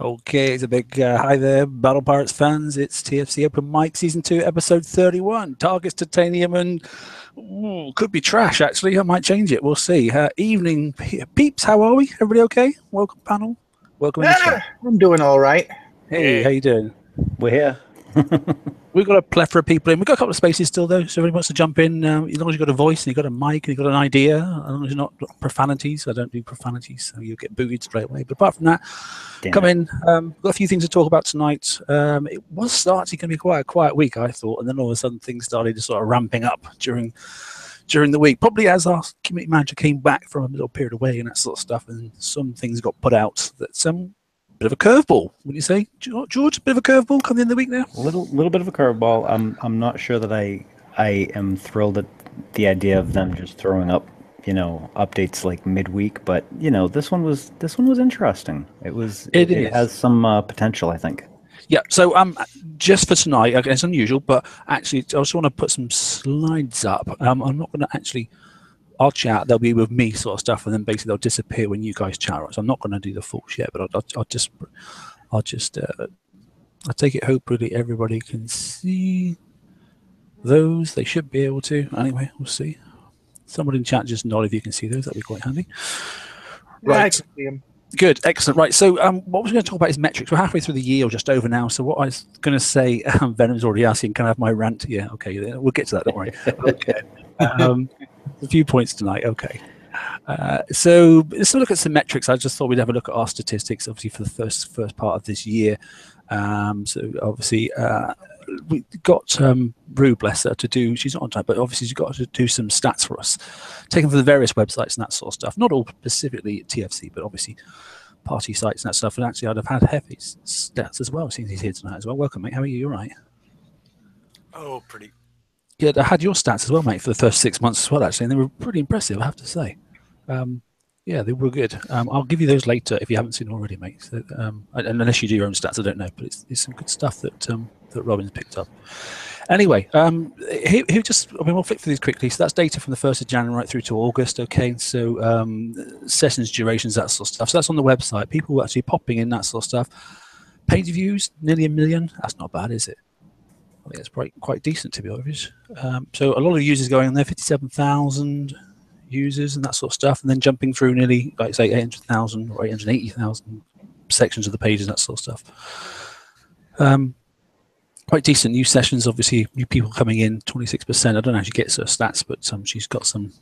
Okay, it's a big hi there, Battle Pirates fans. It's TFC Open Mic Season 2, Episode 31. Targets titanium and could be trash, actually. I might change it. We'll see. Evening, peeps. How are we? Everybody okay? Welcome, panel. Welcome in the chat. I'm doing all right. Hey, how you doing? We're here. We've got a plethora of people in. We've got a couple of spaces still, though, so if anybody wants to jump in, as long as you've got a voice and you've got a mic and you've got an idea, as long as you're not profanities. I don't do profanities, so you'll get booted straight away. But apart from that, come in. We've got a few things to talk about tonight. It was starting going to be quite a quiet week, I thought, and then all of a sudden things started to sort of ramping up during the week, probably as our community manager came back from a little period away and that sort of stuff, and some things got put out that bit of a curveball, would you say, George? A bit of a curveball coming in the week now. A little bit of a curveball. I'm not sure that I am thrilled at the idea of them just throwing up, updates like midweek. But this one was interesting. It has some potential, I think. Yeah. So just for tonight, okay, it's unusual, but actually, I also want to put some slides up. I'm not going to actually. I'll chat. They'll be with me, sort of stuff, and then basically they'll disappear when you guys chat. Right? So I'm not going to do the full share, but I'll take it. Hopefully everybody can see those. They should be able to. Anyway, we'll see. Somebody in chat just nod if you can see those. That'd be quite handy. Right. Yeah, I can see them. Good, excellent. Right, so what we're going to talk about is metrics. We're halfway through the year, or just over now. So what I was going to say, Venom's already asking, can I have my rant? Yeah, okay, we'll get to that. Don't worry. Okay. A few points tonight. Okay. So let's look at some metrics. I just thought we'd have a look at our statistics, obviously, for the first part of this year. So obviously, we got Rue, bless her, to do. She's not on time, but obviously she's got to do some stats for us, taken from the various websites and that sort of stuff. Not all specifically at TFC, but obviously party sites and that stuff. And actually, I'd have had Hefe's stats as well, since he's here tonight as well. Welcome, mate. How are you? You all right? Oh, pretty. Yeah, I had your stats as well, mate, for the first 6 months as well, actually, and they were pretty impressive, I have to say. Yeah, they were good. I'll give you those later if you haven't seen them already, mate. So, and unless you do your own stats, I don't know, but it's some good stuff that Robin's picked up. Anyway, we'll flick through these quickly. So that's data from the 1st of January right through to August. Okay, so sessions, durations, that sort of stuff. So that's on the website. People were actually popping in, that sort of stuff. Page views, nearly 1 million. That's not bad, is it? I think it's quite decent, to be honest. So a lot of users going on there, 57,000 users and that sort of stuff, and then jumping through nearly, like say, 800,000 or 880,000 sections of the pages, that sort of stuff. Quite decent. New sessions, obviously, new people coming in, 26%. I don't know how she gets her stats, but she's got some.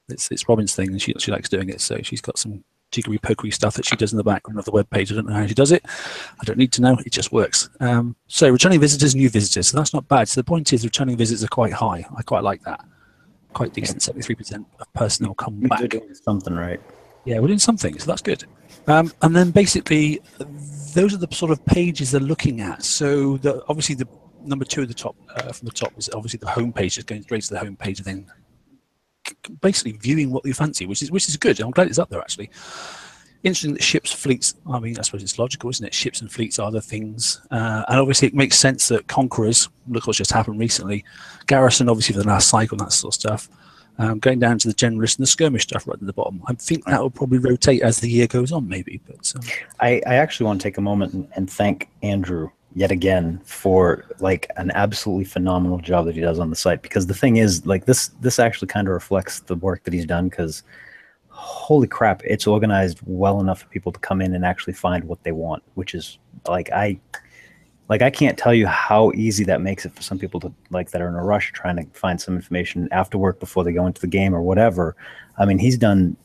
It's Robin's thing, and she likes doing it. So she's got some jiggery pokery stuff that she does in the background of the web page. I don't know how she does it. I don't need to know. It just works. So returning visitors, new visitors. So that's not bad. So the point is, returning visitors are quite high. I quite like that. Quite decent. 73% of personnel come back. We're doing something right. Yeah, we're doing something. So that's good. And then basically, those are the sort of pages they're looking at. So obviously the number 2 at the top, from the top, is obviously the home page. Just going straight to the home page and then basically viewing what you fancy, which is good. I'm glad it's up there, actually. Interesting that ships, fleets, I mean, I suppose it's logical, isn't it? Ships and fleets are the things. And obviously it makes sense that Conquerors, look what's just happened recently, Garrison, obviously for the last cycle and that sort of stuff, going down to the generalist and the skirmish stuff right at the bottom. I think that will probably rotate as the year goes on, maybe. But I actually want to take a moment and thank Andrew yet again for like an absolutely phenomenal job that he does on the site, because the thing is, like, this actually kind of reflects the work that he's done, because holy crap, it's organized well enough for people to come in and actually find what they want, which is I can't tell you how easy that makes it for some people to, like, that are in a rush trying to find some information after work before they go into the game or whatever. I mean, he's done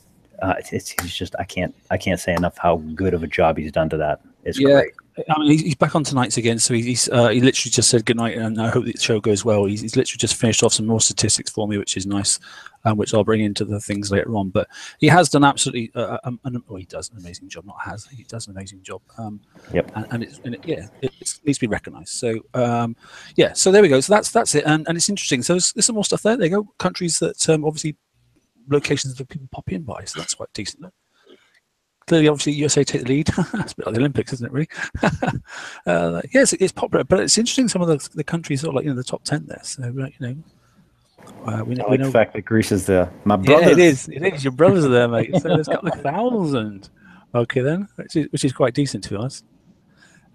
he's just, I can't say enough how good of a job he's done to that. It's great. I mean, he's back on tonight's again, so he literally just said good night, and I hope the show goes well. He's literally just finished off some more statistics for me, which is nice, which I'll bring into the things later on. But he has done absolutely, he does an amazing job. He does an amazing job. Yep. And it needs to be recognised. So yeah, so there we go. So that's it, and it's interesting. So there's some more stuff there. There you go. Countries that obviously locations that people pop in by. So that's quite decent. Clearly, obviously, USA take the lead. It's a bit like the Olympics, isn't it, really? Yes, it's popular, but it's interesting some of the countries are like, the top 10 there. So, we know. We know the fact that Greece is there. My brother. Yeah, it is. Your brothers are there, mate. So there's a couple of thousand. Okay, then, which is quite decent, to be honest.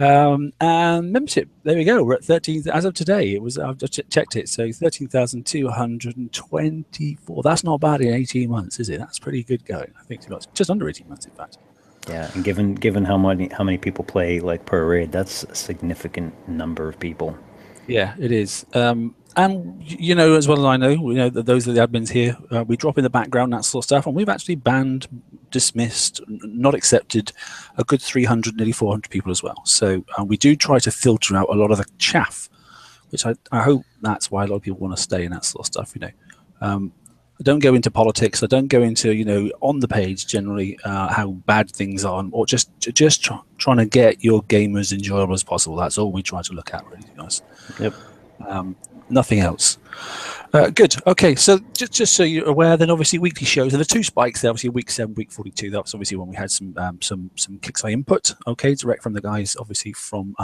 And membership, there we go. We're at 13, as of today. It was, I've just checked it. So 13,224. That's not bad in 18 months, is it? That's pretty good going. I think it's just under 18 months, in fact. Yeah, and given how many people play like per raid, that's a significant number of people. Yeah, it is. And you know, as well as I know, we know that those are the admins here. We drop in the background, that sort of stuff, and we've actually banned, dismissed, not accepted a good 300, nearly 400 people as well. So we do try to filter out a lot of the chaff, which I hope that's why a lot of people want to stay in that sort of stuff. You know, I don't go into politics. I don't go into, you know, on the page generally how bad things are, or just trying to get your game as enjoyable as possible. That's all we try to look at, really, to be honest. Yep. Nothing else. Good. Okay, so just so you're aware, then obviously weekly shows. There are two spikes there. Obviously, week 7, week 42. That was obviously when we had some Kixeye input. Okay, direct from the guys, obviously from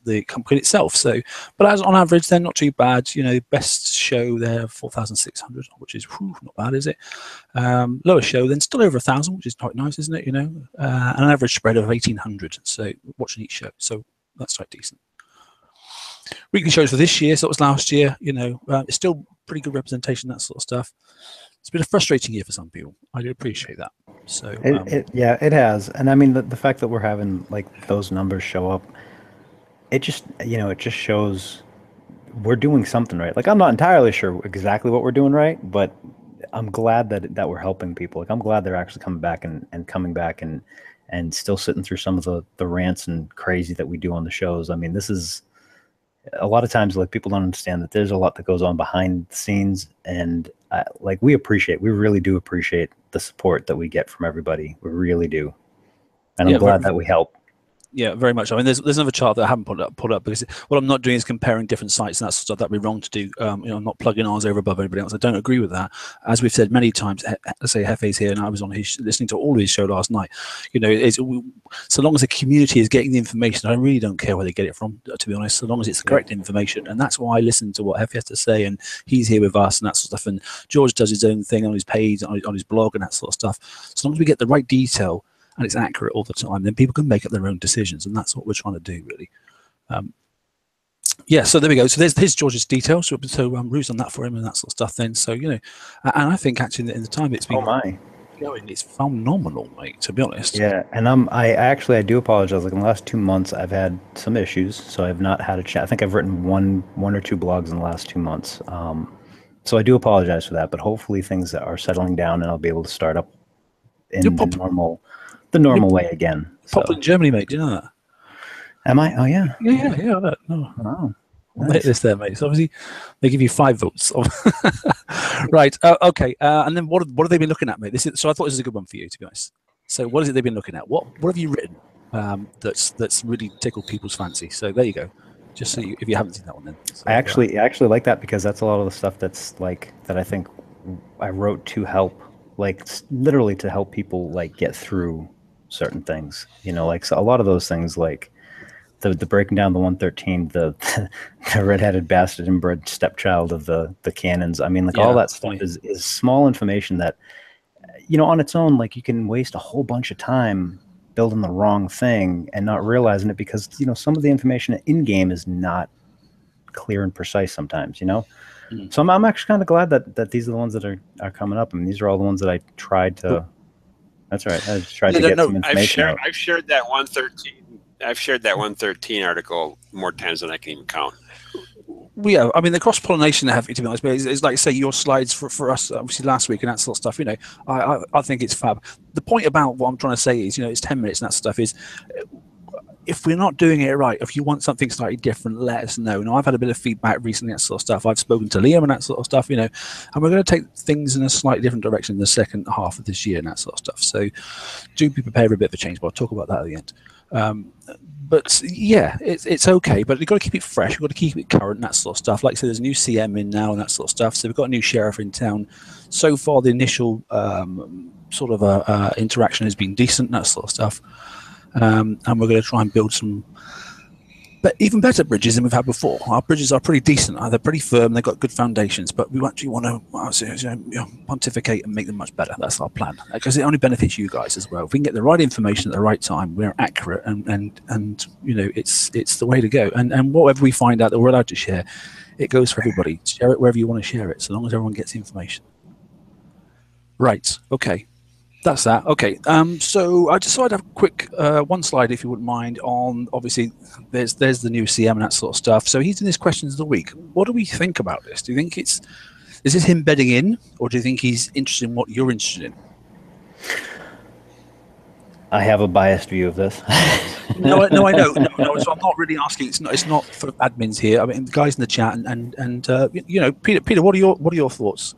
the company itself. So, but as on average, they're not too bad. You know, best show there 4,600, which is not bad, is it? Lowest show then still over 1,000, which is quite nice, isn't it? You know, an average spread of 1,800. So watching each show, so that's quite decent. Weekly shows for this year, so it was last year, you know, it's still pretty good representation, that sort of stuff. It's been a frustrating year for some people. I do appreciate that. So yeah, it has. And I mean, the fact that we're having like those numbers show up, it just, you know, it just shows we're doing something right. Like, I'm not entirely sure exactly what we're doing right, but I'm glad that we're helping people. Like, I'm glad they're actually coming back and coming back and still sitting through some of the rants and crazy that we do on the shows. I mean, this is a lot of times, like, people don't understand that there's a lot that goes on behind the scenes, and like, we really do appreciate the support that we get from everybody. We really do, and I'm glad that we help. Yeah, very much. I mean, there's another chart that I haven't put up because what I'm not doing is comparing different sites, and that's stuff that'd be wrong to do. You know, I'm not plugging ours over above everybody else. I don't agree with that. As we've said many times, let's say Hefe's here, and I was on his listening to all of his show last night. You know, so long as the community is getting the information, I really don't care where they get it from, to be honest. So long as it's the correct information, and that's why I listen to what Hefe has to say, and he's here with us and that sort of stuff. And George does his own thing on his page, on his blog, and that sort of stuff. So long as we get the right detail and it's accurate all the time, then people can make up their own decisions, and that's what we're trying to do, really. Yeah, so there we go. So there's George's details. So Rue's on that for him and that sort of stuff then. So, you know, and I think actually in the time it's been going, it's phenomenal, mate, to be honest. Yeah, and I do apologize. Like, in the last 2 months, I've had some issues, so I've not had a chance. I think I've written one or two blogs in the last 2 months. So I do apologize for that, but hopefully things are settling down and I'll be able to start up in the normal way again. Popped in Germany, mate. Do you know that? Am I? Oh, yeah. Yeah. No. Oh, nice. I'll hit this there, mate. So obviously they give you 5 votes. Right. Okay. And then what have they been looking at, mate? So I thought this was a good one for you, to be honest. So what is it they've been looking at? What have you written that's really tickled people's fancy? So there you go. Just so if you haven't seen that one, then. So, I actually like that, because that's a lot of the stuff that's like that I think I wrote to help, like, literally to help people like get through certain things, you know, like, so a lot of those things, like the breaking down the 113, the redheaded bastard inbred stepchild of the cannons. I mean, like, all that stuff is small information that, you know, on its own, like, you can waste a whole bunch of time building the wrong thing and not realizing it, because, you know, some of the information in game is not clear and precise sometimes, you know. So I'm actually kind of glad that these are the ones that are coming up. I mean, these are all the ones that I tried to. That's right. I just tried to get some information. I've shared that 113. I've shared that 113 article more times than I can even count. Yeah, I mean, the cross-pollination, to be honest, but it's like, say, your slides for us, obviously, last week and that sort of stuff, you know, I think it's fab. The point about what I'm trying to say is, you know, it's 10 minutes and that stuff is, if we're not doing it right, if you want something slightly different, let us know. Now, I've had a bit of feedback recently, that sort of stuff. I've spoken to Liam and that sort of stuff, you know, and we're going to take things in a slightly different direction in the second half of this year and that sort of stuff. So do be prepared for a bit of a change, but I'll talk about that at the end. But yeah, it's okay, but you've got to keep it fresh. You've got to keep it current and that sort of stuff. Like I said, there's a new CM in now and that sort of stuff. So we've got a new sheriff in town. So far, the initial sort of interaction has been decent and that sort of stuff. And we're going to try and build some but even better bridges than we've had before. Our bridges are pretty decent. They're pretty firm. They've got good foundations, but we actually want to pontificate and make them much better. That's our plan, because it only benefits you guys as well. If we can get the right information at the right time, we're accurate, and you know, it's the way to go. And whatever we find out that we're allowed to share, it goes for everybody. Share it wherever you want to share it, so long as everyone gets the information. Right. Okay. That's that. Okay. So I just thought I'd have a quick one slide, if you wouldn't mind, on obviously there's the new CM and that sort of stuff. So he's in his questions of the week. What do we think about this? Do you think is this him bedding in, or do you think he's interested in what you're interested in? I have a biased view of this. No, I know. No, so I'm not really asking. It's not for admins here. I mean, the guys in the chat and you know, Peter, what are your thoughts?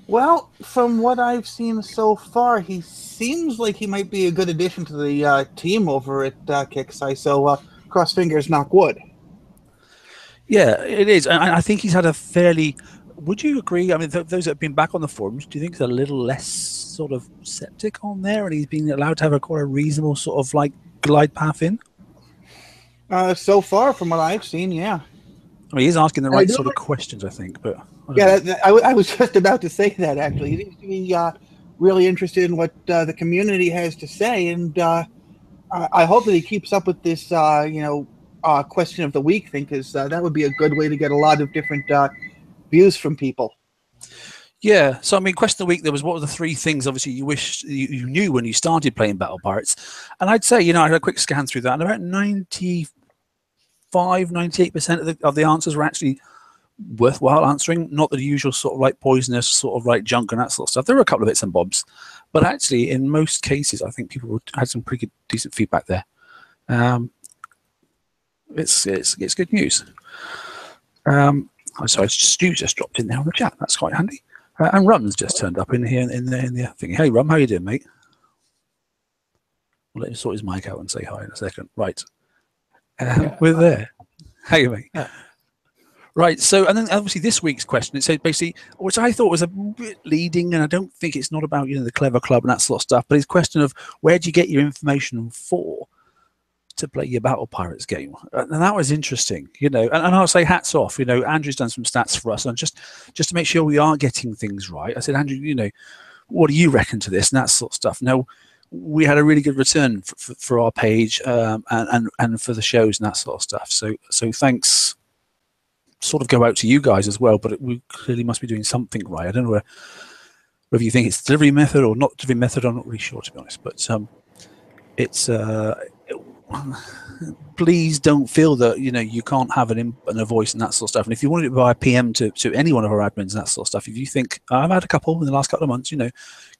Well, from what I've seen so far, he seems like he might be a good addition to the team over at Kicksai. So cross fingers, knock wood. Yeah, it is. And I think he's had a fairly... Would you agree? I mean, those that have been back on the forums, do you think he's a little less sort of septic on there, and he's been allowed to have quite a reasonable sort of like glide path in? So far, from what I've seen, yeah. I mean, he's asking the right sort of questions, I think. But I was just about to say that, actually. He seems to be really interested in what the community has to say, and I hope that he keeps up with this, question of the week thing, because that would be a good way to get a lot of different views from people. Yeah, so I mean, question of the week, there was what were the three things obviously you wish you knew when you started playing Battle Pirates, and I'd say, you know, I had a quick scan through that, and about 98% of the answers were actually worthwhile answering, not the usual sort of like poisonous sort of like junk and that sort of stuff. There were a couple of bits and bobs, but actually in most cases I think people had some pretty good, decent feedback there. It's good news. Sorry, Stu just dropped in there on the chat. That's quite handy. And Rum's just turned up in here in the thing. Hey Rum, how you doing, mate? I'll let him sort his mic out and say hi in a second. Right. We're there. Hey, mate. Yeah. Right. So, and then obviously this week's question, it said basically, which I thought was a bit leading, and I don't think it's not about, you know, the Clever Club and that sort of stuff, but it's a question of where do you get your information for to play your Battle Pirates game? And that was interesting, you know, and I'll say hats off, you know, Andrew's done some stats for us, and just to make sure we are getting things right. I said, Andrew, you know, what do you reckon to this and that sort of stuff? Now, we had a really good return for our page and for the shows and that sort of stuff. So thanks sort of go out to you guys as well, but we clearly must be doing something right. I don't know whether you think it's delivery method or not delivery method. I'm not really sure, to be honest, but it's please don't feel that, you know, you can't have a voice and that sort of stuff. And if you wanted to buy a PM to any one of our admins and that sort of stuff, if you think, I've had a couple in the last couple of months, you know,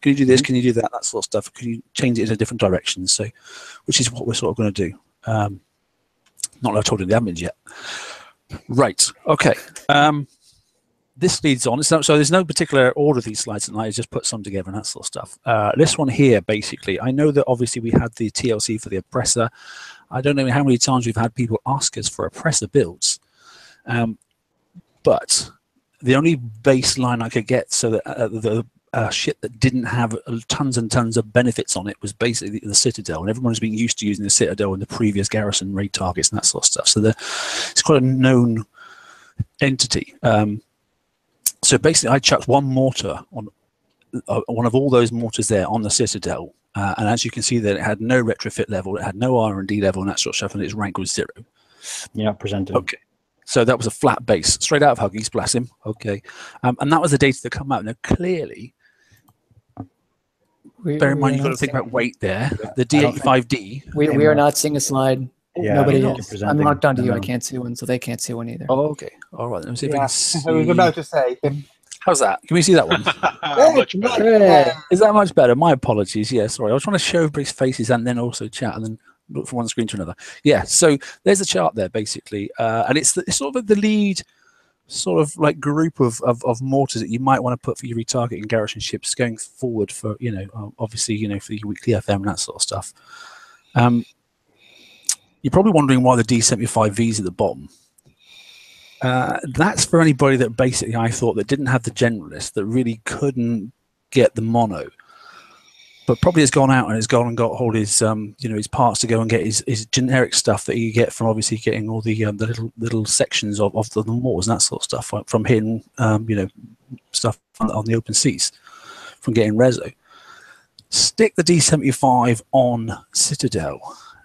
can you do this, can you do that, that sort of stuff, can you change it in a different direction? So, which is what we're sort of going to do. Not that I've told you the admins yet. Right, okay. This leads on. So there's no particular order of these slides tonight. I just put some together and that sort of stuff. This one here, basically, I know that obviously we had the TLC for the oppressor. I don't know how many times we've had people ask us for oppressor builds, but the only baseline I could get so that the shit that didn't have tons and tons of benefits on it was basically the Citadel, and everyone's been used to using the Citadel in the previous garrison raid targets and that sort of stuff. So it's quite a known entity. So basically, I chucked one mortar on one of all those mortars there on the Citadel, and as you can see, that it had no retrofit level, it had no R&D level, and that sort of stuff, and its rank was 0. Yeah, presented. Okay, so that was a flat base, straight out of Huggies, bless him. Okay, and that was the data that come out. Now, clearly, bear in mind you've got to think about weight there. The D85D. We are not seeing a slide. Yeah, nobody is. I'm locked onto you. I can't see one, so they can't see one either. Oh, okay. All right. Let me see if I can see. I was about to say. How's that? Can we see that one? Much better. Is that much better? My apologies. Yeah, sorry. I was trying to show everybody's faces and then also chat and then look from one screen to another. Yeah, so there's a chart there, basically. And it's sort of the lead sort of like group of mortars that you might want to put for your retargeting garrison ships going forward for, you know, obviously, you know, for your weekly FM and that sort of stuff. You're probably wondering why the D75V is at the bottom. That's for anybody that basically I thought that didn't have the generalist, that really couldn't get the mono. but probably has gone out and has gone and got hold his his parts to go and get his generic stuff that you get from obviously getting all the little sections of the mortars and that sort of stuff from hitting stuff on the open seats from getting reso. Stick the D75 on Citadel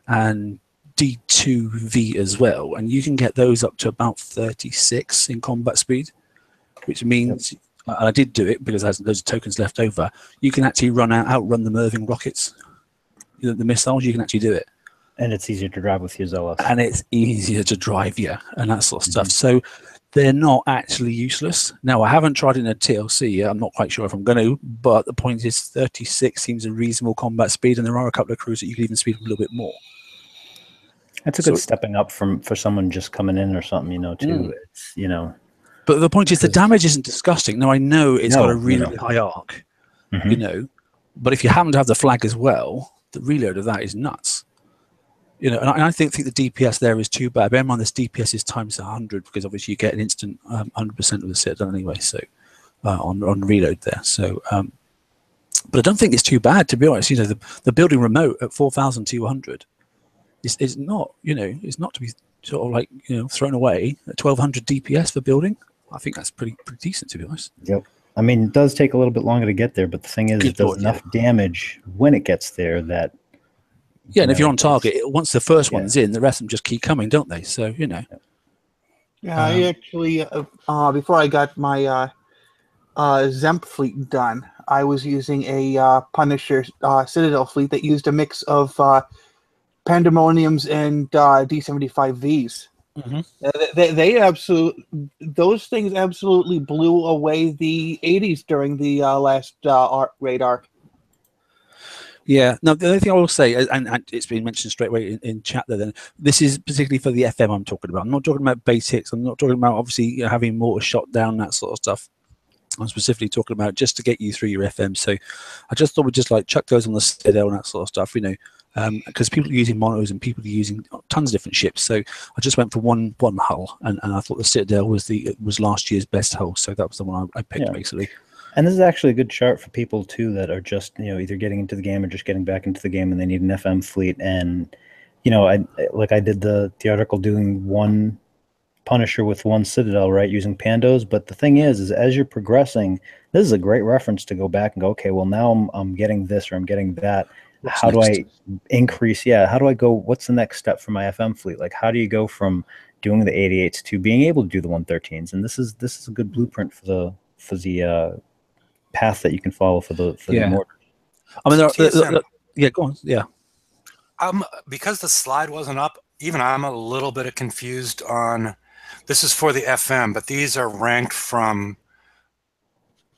and D2V as well, and you can get those up to about 36 in combat speed, which means, and I did do it because there's loads of tokens left over, you can actually outrun the Mervyn rockets, the missiles. You can actually do it. And it's easier to drive with your Zealous. And it's easier to drive, and that sort of stuff. So they're not actually useless. Now, I haven't tried it in a TLC yet. I'm not quite sure if I'm going to, but the point is 36 seems a reasonable combat speed, and there are a couple of crews that you can even speed a little bit more. That's a good stepping up for someone just coming in or something, too. It's, But the point is the damage isn't disgusting. Now, I know it's got a really high arc, but if you happen to have the flag as well, the reload of that is nuts. And I think the DPS there is too bad. Bear in mind this DPS is times 100 because obviously you get an instant 100% of the Citadel anyway. So on reload there. So, but I don't think it's too bad, to be honest. The building remote at 4,200 is not it's not to be sort of like thrown away. At 1,200 DPS for building, I think that's pretty decent, to be honest. Yep. I mean, it does take a little bit longer to get there, but the thing is, it does enough damage when it gets there that. Yeah, and if you're on target, once the first one's in, the rest of them just keep coming, don't they? So, Yeah, I actually, before I got my Zemp fleet done, I was using a Punisher Citadel fleet that used a mix of Pandemoniums and D75Vs. Those things absolutely blew away the 80s during the last raid arc. Yeah. Now, the only thing I will say, and it's been mentioned straight away in chat there, then this is particularly for the FM I'm talking about. I'm not talking about basics. I'm not talking about obviously having mortar shot down, that sort of stuff. I'm specifically talking about just to get you through your FM. So I just thought we'd just like chuck those on the Citadel and that sort of stuff, because people are using monitors and people are using tons of different ships. So I just went for one hull, and I thought the Citadel was last year's best hull. So that was the one I picked basically. And this is actually a good chart for people too that are just either getting into the game or just getting back into the game, and they need an FM fleet. And I did the article doing one Punisher with one Citadel, right, using Pandos. But the thing is as you're progressing, this is a great reference to go back and go, okay, well now I'm getting this or I'm getting that. How do I increase? Yeah, how do I go? What's the next step for my FM fleet? Like, how do you go from doing the 88s to being able to do the 113s? And this is a good blueprint for the path that you can follow for the mortar. I mean, yeah, go on. Yeah. Because the slide wasn't up, even I'm a little bit confused on. This is for the FM, but these are ranked from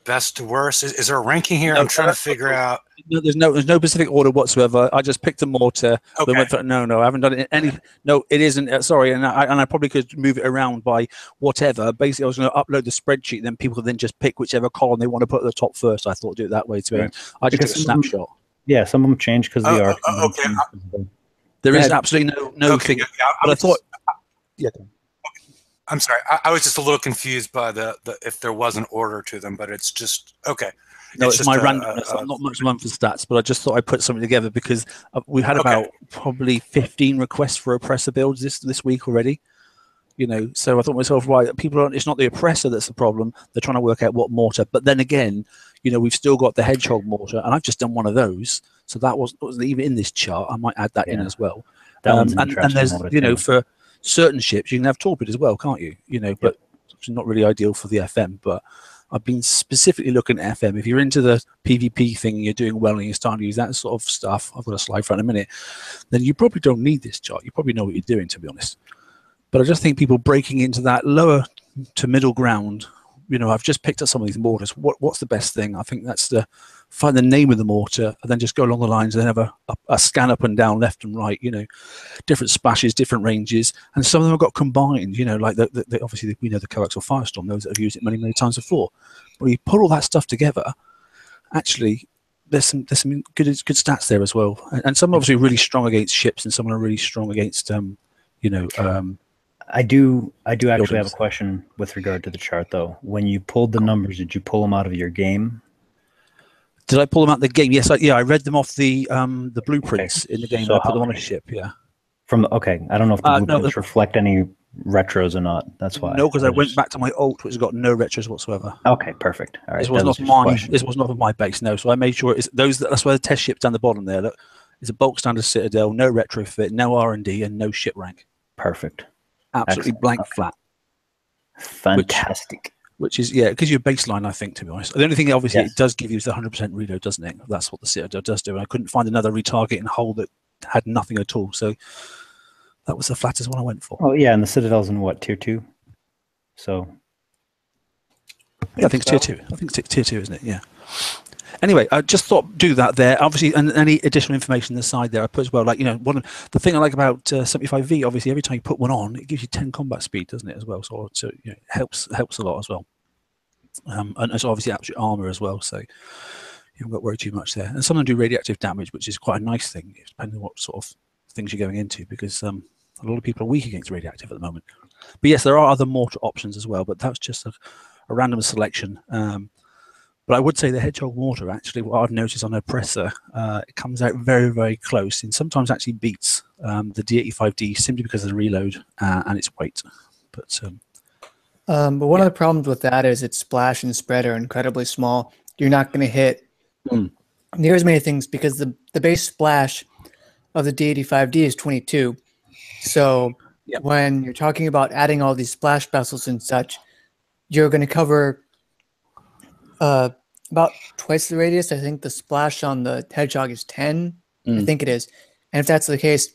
best to worst. Is there a ranking here? I'm trying to figure out. No, there's no specific order whatsoever. I just picked a mortar. Okay. Went for, no, I haven't done it any. No, it isn't. Sorry, and I probably could move it around by whatever. Basically, I was going to upload the spreadsheet, then people could then just pick whichever column they want to put at the top first. I thought I'd do it that way too. Right. I just took a snapshot. Yeah, some of them changed because of the arc. Okay. There is absolutely no thing. But I thought. Yeah. I'm sorry. I was just a little confused by the if there was an order to them, but it's just okay. No, it's my randomness. I'm not much one for stats, but I just thought I'd put something together because we had about probably 15 requests for oppressor builds this week already. So I thought to myself, right, people aren't. It's not the oppressor that's the problem. They're trying to work out what mortar. But then again, we've still got the hedgehog mortar, and I've just done one of those. So that wasn't even in this chart. I might add that in as well. And there's for certain ships you can have torpedo as well, can't you? But it's not really ideal for the FM. But I've been specifically looking at FM. If you're into the PvP thing and you're doing well and you're starting to use that sort of stuff, I've got a slide for it in a minute, then you probably don't need this chart. You probably know what you're doing, to be honest. But I just think people breaking into that lower to middle ground, I've just picked up some of these mortars. What's the best thing? I think that's to find the name of the mortar and then just go along the lines and have a scan up and down, left and right, different splashes, different ranges. And some of them have got combined, like obviously we know the coaxial firestorm, those that have used it many, many times before. But you put all that stuff together, actually, there's some good stats there as well. And some are obviously really strong against ships and some are really strong against, I do actually have a question with regard to the chart, though. When you pulled the numbers, did you pull them out of your game? Did I pull them out of the game? Yes, I read them off the blueprints in the game. So I put them on a ship. Yeah. I don't know if the blueprints no, reflect any retros or not. That's why. No, because I went back to my alt, which has got no retros whatsoever. Okay, perfect. All right. This was not mine. This was not my base. No, so I made sure it's those. That's why the test ship's down the bottom there. Look, it's a bulk standard Citadel, no retrofit, no R&D, and no ship rank. Perfect. Absolutely blank flat. Fantastic. Which is, yeah, it gives you a baseline, I think, to be honest. The only thing, obviously, it does give you is the 100% reload, doesn't it? That's what the Citadel does do. And I couldn't find another retargeting hole that had nothing at all. So that was the flattest one I went for. Oh, yeah, and the Citadel's in what, tier 2? So. Yeah, I think it's tier 2. I think it's tier 2, isn't it? Yeah. Anyway, I just thought do that there. Obviously, and any additional information on the side there, I put as well. Like, the thing I like about 75V, obviously, every time you put one on, it gives you 10 combat speed, doesn't it, as well? So it helps a lot as well. And it's obviously absolute armor as well, so you haven't got to worry too much there. And some of them do radioactive damage, which is quite a nice thing, depending on what sort of things you're going into, because a lot of people are weak against radioactive at the moment. But yes, there are other mortar options as well, but that's just a random selection. But I would say the Hedgehog Mortar, actually, what I've noticed on Oppressor, it comes out very, very close and sometimes actually beats the D85D simply because of the reload and its weight. But one of the problems with that is its splash and spread are incredibly small. You're not going to hit near as many things because the base splash of the D85D is 22. So when you're talking about adding all these splash vessels and such, you're going to cover about twice the radius. I think the splash on the Hedgehog is 10. I think it is. And if that's the case,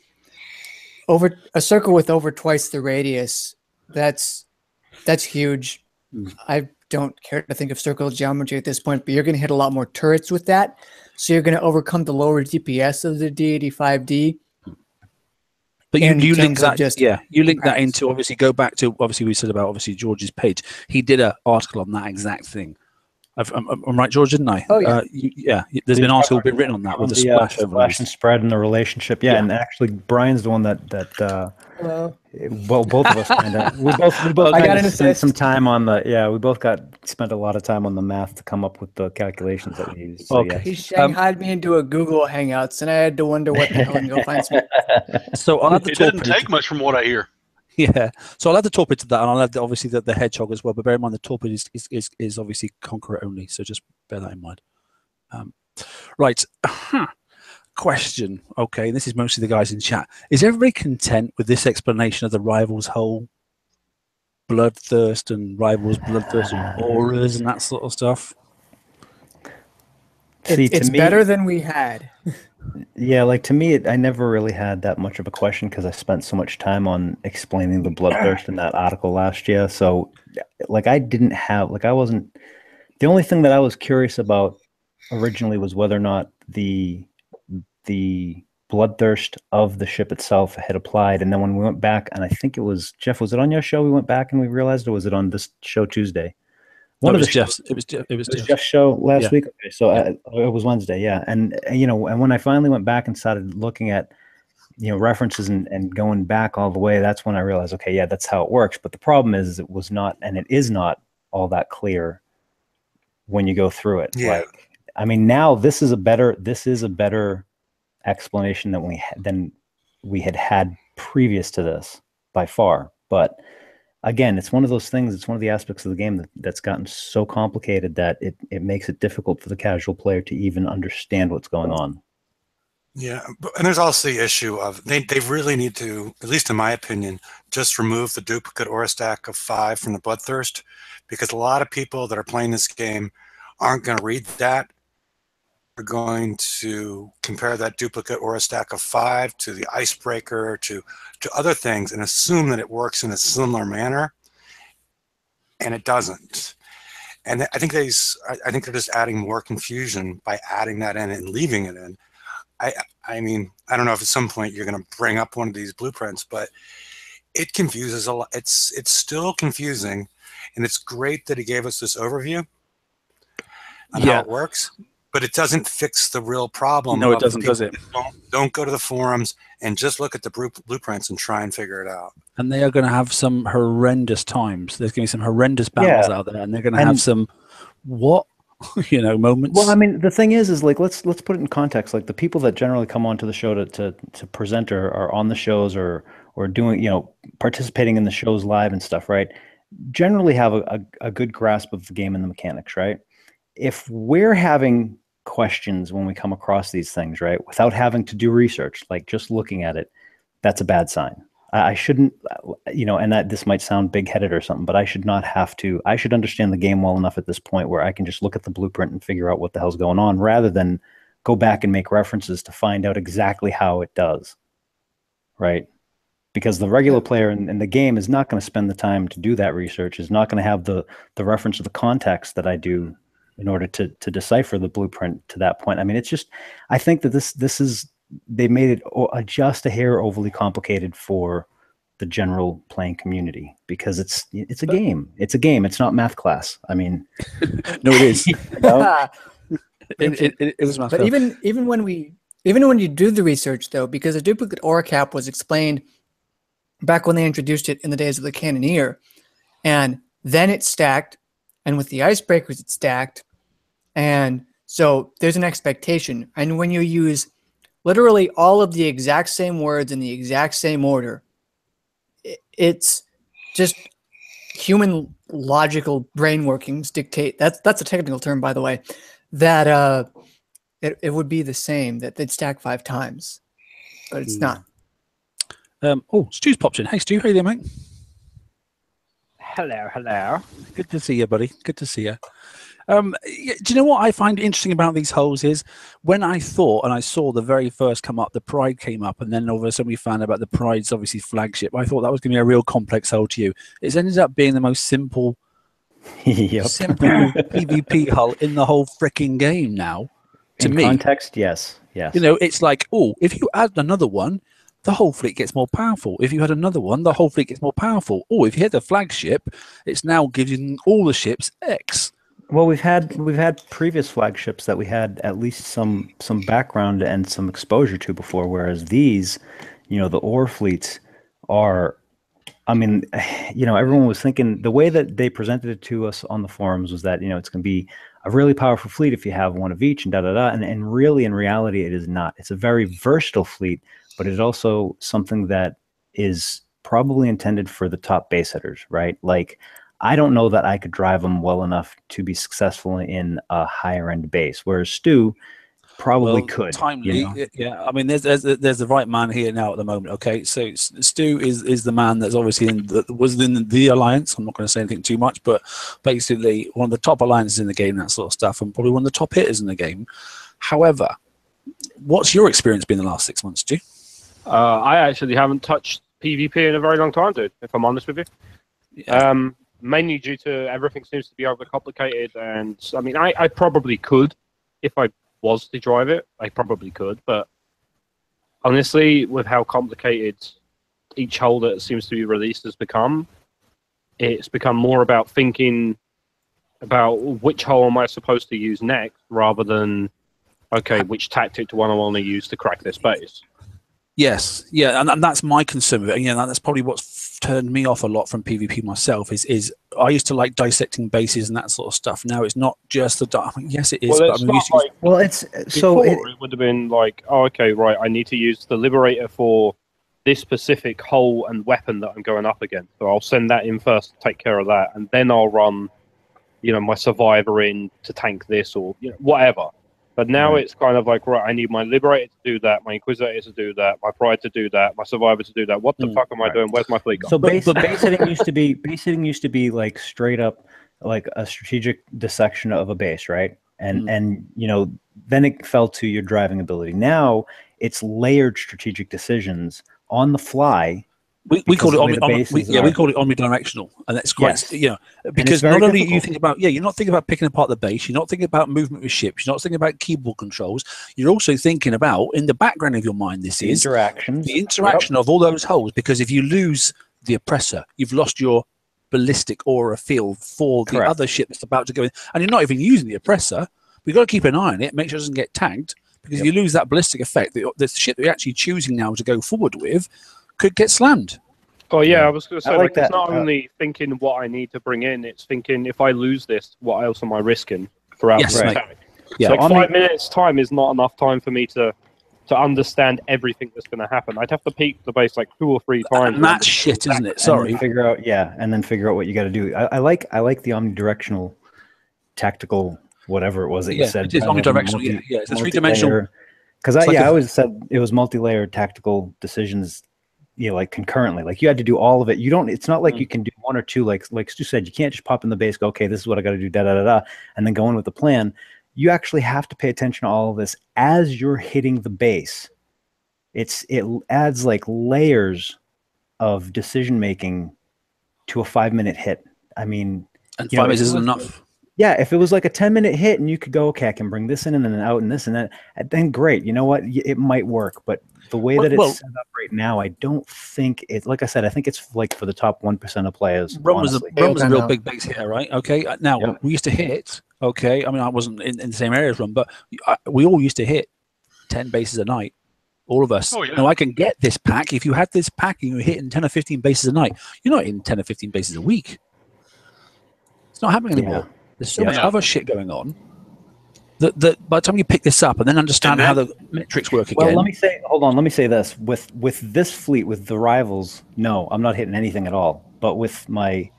over a circle with over twice the radius, that's huge. I don't care to think of circle geometry at this point, but you're going to hit a lot more turrets with that. So you're going to overcome the lower DPS of the D85D. But you link that, you link that into, obviously, go back to, obviously, we said about, obviously, George's page. He did an article on that exact thing. I'm right, George, didn't I? Oh, yeah. There's been an article written on that with the splash and spread and the relationship. Yeah, and actually, Brian's the one that well, both of us kind of we both kind of spent some time on we both spent a lot of time on the math to come up with the calculations that we used. So, He shanghaied me into a Google Hangouts, and I had to wonder what the hell and go find some. So I'll have to it doesn't take much from what I hear. Yeah, so I'll add the torpid to that, and I'll add obviously the Hedgehog as well. But bear in mind the torpid is obviously Conqueror only, so just bear that in mind. Right, question. Okay, this is mostly the guys in chat. Is everybody content with this explanation of the Rivals whole Bloodthirst and Rivals Bloodthirst and Auras and that sort of stuff? It's better than we had. Yeah, like to me, I never really had that much of a question because I spent so much time on explaining the Bloodthirst in that article last year. So, like, I wasn't. The only thing that I was curious about originally was whether or not the Bloodthirst of the ship itself had applied. And then when we went back, and I think it was Jeff. Was it on your show? We went back and we realized, or was it on this show Tuesday? It was Jeff's show last week. Okay, so it was Wednesday, and and when I finally went back and started looking at references and going back all the way, that's when I realized, okay, yeah, that's how it works. But the problem is it was not, and it is not all that clear when you go through it. Yeah. Like, I mean, now this is a better explanation than we had previous to this by far, but. Again, it's one of those things, it's one of the aspects of the game that's gotten so complicated that it makes it difficult for the casual player to even understand what's going on. Yeah, and there's also the issue of they really need to, at least in my opinion, just remove the duplicate aura stack of 5 from the Bloodthirst, because a lot of people that are playing this game aren't going to read that. They're going to compare that duplicate aura stack of 5 to the icebreaker, to other things, and assume that it works in a similar manner, and it doesn't. And I think they're just adding more confusion by adding that in and leaving it in. I mean, I don't know if at some point you're going to bring up one of these blueprints, but it confuses a lot. It's still confusing, and it's great that he gave us this overview on how it works. But it doesn't fix the real problem. No, it doesn't, does it? Don't go to the forums and just look at the blueprints and try and figure it out. And they are going to have some horrendous times. There's going to be some horrendous battles out there, and they're going to have some, what moments. Well, I mean, the thing is like let's put it in context. Like the people that generally come onto the show to present or are on the shows or doing participating in the shows live and stuff, right? Generally have a good grasp of the game and the mechanics, right? If we're having questions when we come across these things, right, without having to do research, like just looking at it, that's a bad sign. I shouldn't, and that this might sound big-headed or something, but I should not have to. I should understand the game well enough at this point where I can just look at the blueprint and figure out what the hell's going on, rather than go back and make references to find out exactly how it does, right? Because the regular player in the game is not going to spend the time to do that research, is not going to have the reference to the context that I do in order to decipher the blueprint to that point. I mean, it's just, I think that this is, they made it just a hair overly complicated for the general playing community, because it's a game. It's a game. It's not math class. I mean, no, it is. It is math but class. even when you do the research, though, because a duplicate aura cap was explained back when they introduced it in the days of the Cannoneer, and then it's stacked, and with the icebreakers it's stacked, and so there's an expectation. And when you use literally all of the exact same words in the exact same order, it's just human logical brain workings dictate, that's a technical term, by the way, that it would be the same, that they'd stack 5 times, but it's not. Stu's popped in. Hey, Stu, how you doing, mate? Hello. Good to see you, buddy. Good to see you. Do you know what I find interesting about these holes is when I thought and I saw the very first come up, the Pride came up, and then all of a sudden we found out about the Pride's obviously flagship. I thought that was going to be a real complex hole to you. It's ended up being the most simple, simple PvP hull in the whole freaking game now. To me, context, yes. It's like, if you add another one, the whole fleet gets more powerful. If you had another one, the whole fleet gets more powerful. Or if you had the flagship, it's now giving all the ships X. Well, we've had previous flagships that we had at least some background and some exposure to before, whereas these, the ore fleets are, I mean, everyone was thinking the way that they presented it to us on the forums was that, it's going to be a really powerful fleet if you have one of each and and really in reality it is not. It's a very versatile fleet, but it's also something that is probably intended for the top base hitters, right? Like, I don't know that I could drive them well enough to be successful in a higher end base, whereas Stu probably could. Timely, yeah. I mean, there's the right man here now at the moment. Okay, so Stu is the man that's obviously was in the alliance. I'm not going to say anything too much, but basically one of the top alliances in the game, that sort of stuff, and probably one of the top hitters in the game. However, what's your experience been the last 6 months, Stu? I actually haven't touched PvP in a very long time, dude, if I'm honest with you. Yeah. Mainly due to everything seems to be overcomplicated, and I mean, I probably could, if I was to drive it, I probably could, but honestly, with how complicated each hull that seems to be released has become, it's become more about thinking about which hull am I supposed to use next, rather than, okay, which tactic do I want to use to crack this base? Yes, yeah, and that's my concern with it. And that's probably what's turned me off a lot from PvP myself. Is I used to like dissecting bases and that sort of stuff. Now it's not just the yes, it is. Well, it's not like, well, it's so it would have been like, oh, okay, right, I need to use the Liberator for this specific hull and weapon that I'm going up against. So I'll send that in first, take care of that, and then I'll run, my Survivor in to tank this or whatever. But now it's kind of like, right, I need my Liberator to do that, my Inquisitor to do that, my Pride to do that, my Survivor to do that. What the fuck am I doing? Where's my fleet gone? So base hitting used to be like straight up like a strategic dissection of a base, right? And then it fell to your driving ability. Now it's layered strategic decisions on the fly. We call it omnidirectional, and that's quite because not only you think about you're not thinking about picking apart the base, you're not thinking about movement with ships, you're not thinking about keyboard controls, you're also thinking about in the background of your mind the interaction of all those holes, because if you lose the oppressor, you've lost your ballistic aura field for the other ship that's about to go in, and you're not even using the oppressor. We've got to keep an eye on it, make sure it doesn't get tagged, because if you lose that ballistic effect, the ship that you're actually choosing now to go forward with could get slammed. Oh yeah, I was going to say, it's not only thinking what I need to bring in, it's thinking if I lose this, what else am I risking? throughout Yes, the mate. attack. Yeah, So like on the- 5 minutes time is not enough time for me to understand everything that's going to happen. I'd have to peek the base like 2 or 3 times. And that's shit, isn't it? Sorry. And then figure out what you got to do. I like the omnidirectional tactical whatever it was that you said. It is omnidirectional. Yeah, it's a three-dimensional. Because I always said it was multi-layer tactical decisions. Like concurrently, like you had to do all of it. You don't. It's not like you can do one or two. Like Stu said, you can't just pop in the base, go, okay, this is what I got to do, da da da da, and then go in with the plan. You actually have to pay attention to all of this as you're hitting the base. It adds like layers of decision making to a 5-minute hit. I mean, And 5 minutes isn't enough. Yeah, if it was like a 10-minute hit and you could go, okay, I can bring this in and then out and this and that, then great. You know what? It might work, but the way that it's set up right now, I don't think it's, like I said, I think it's like for the top 1% of players. Rum was a real big base here, right? Okay. Now, we used to hit, okay, I mean, I wasn't in the same area as Rum, but we all used to hit 10 bases a night. All of us. Oh, yeah. Now, I can get this pack. If you had this pack and you're hitting 10 or 15 bases a night, you're not hitting 10 or 15 bases a week. It's not happening anymore. There's so much other shit going on that by the time you pick this up and then understand how the metrics work again. Well, let me say this. With this fleet, with the rivals, no, I'm not hitting anything at all. But with my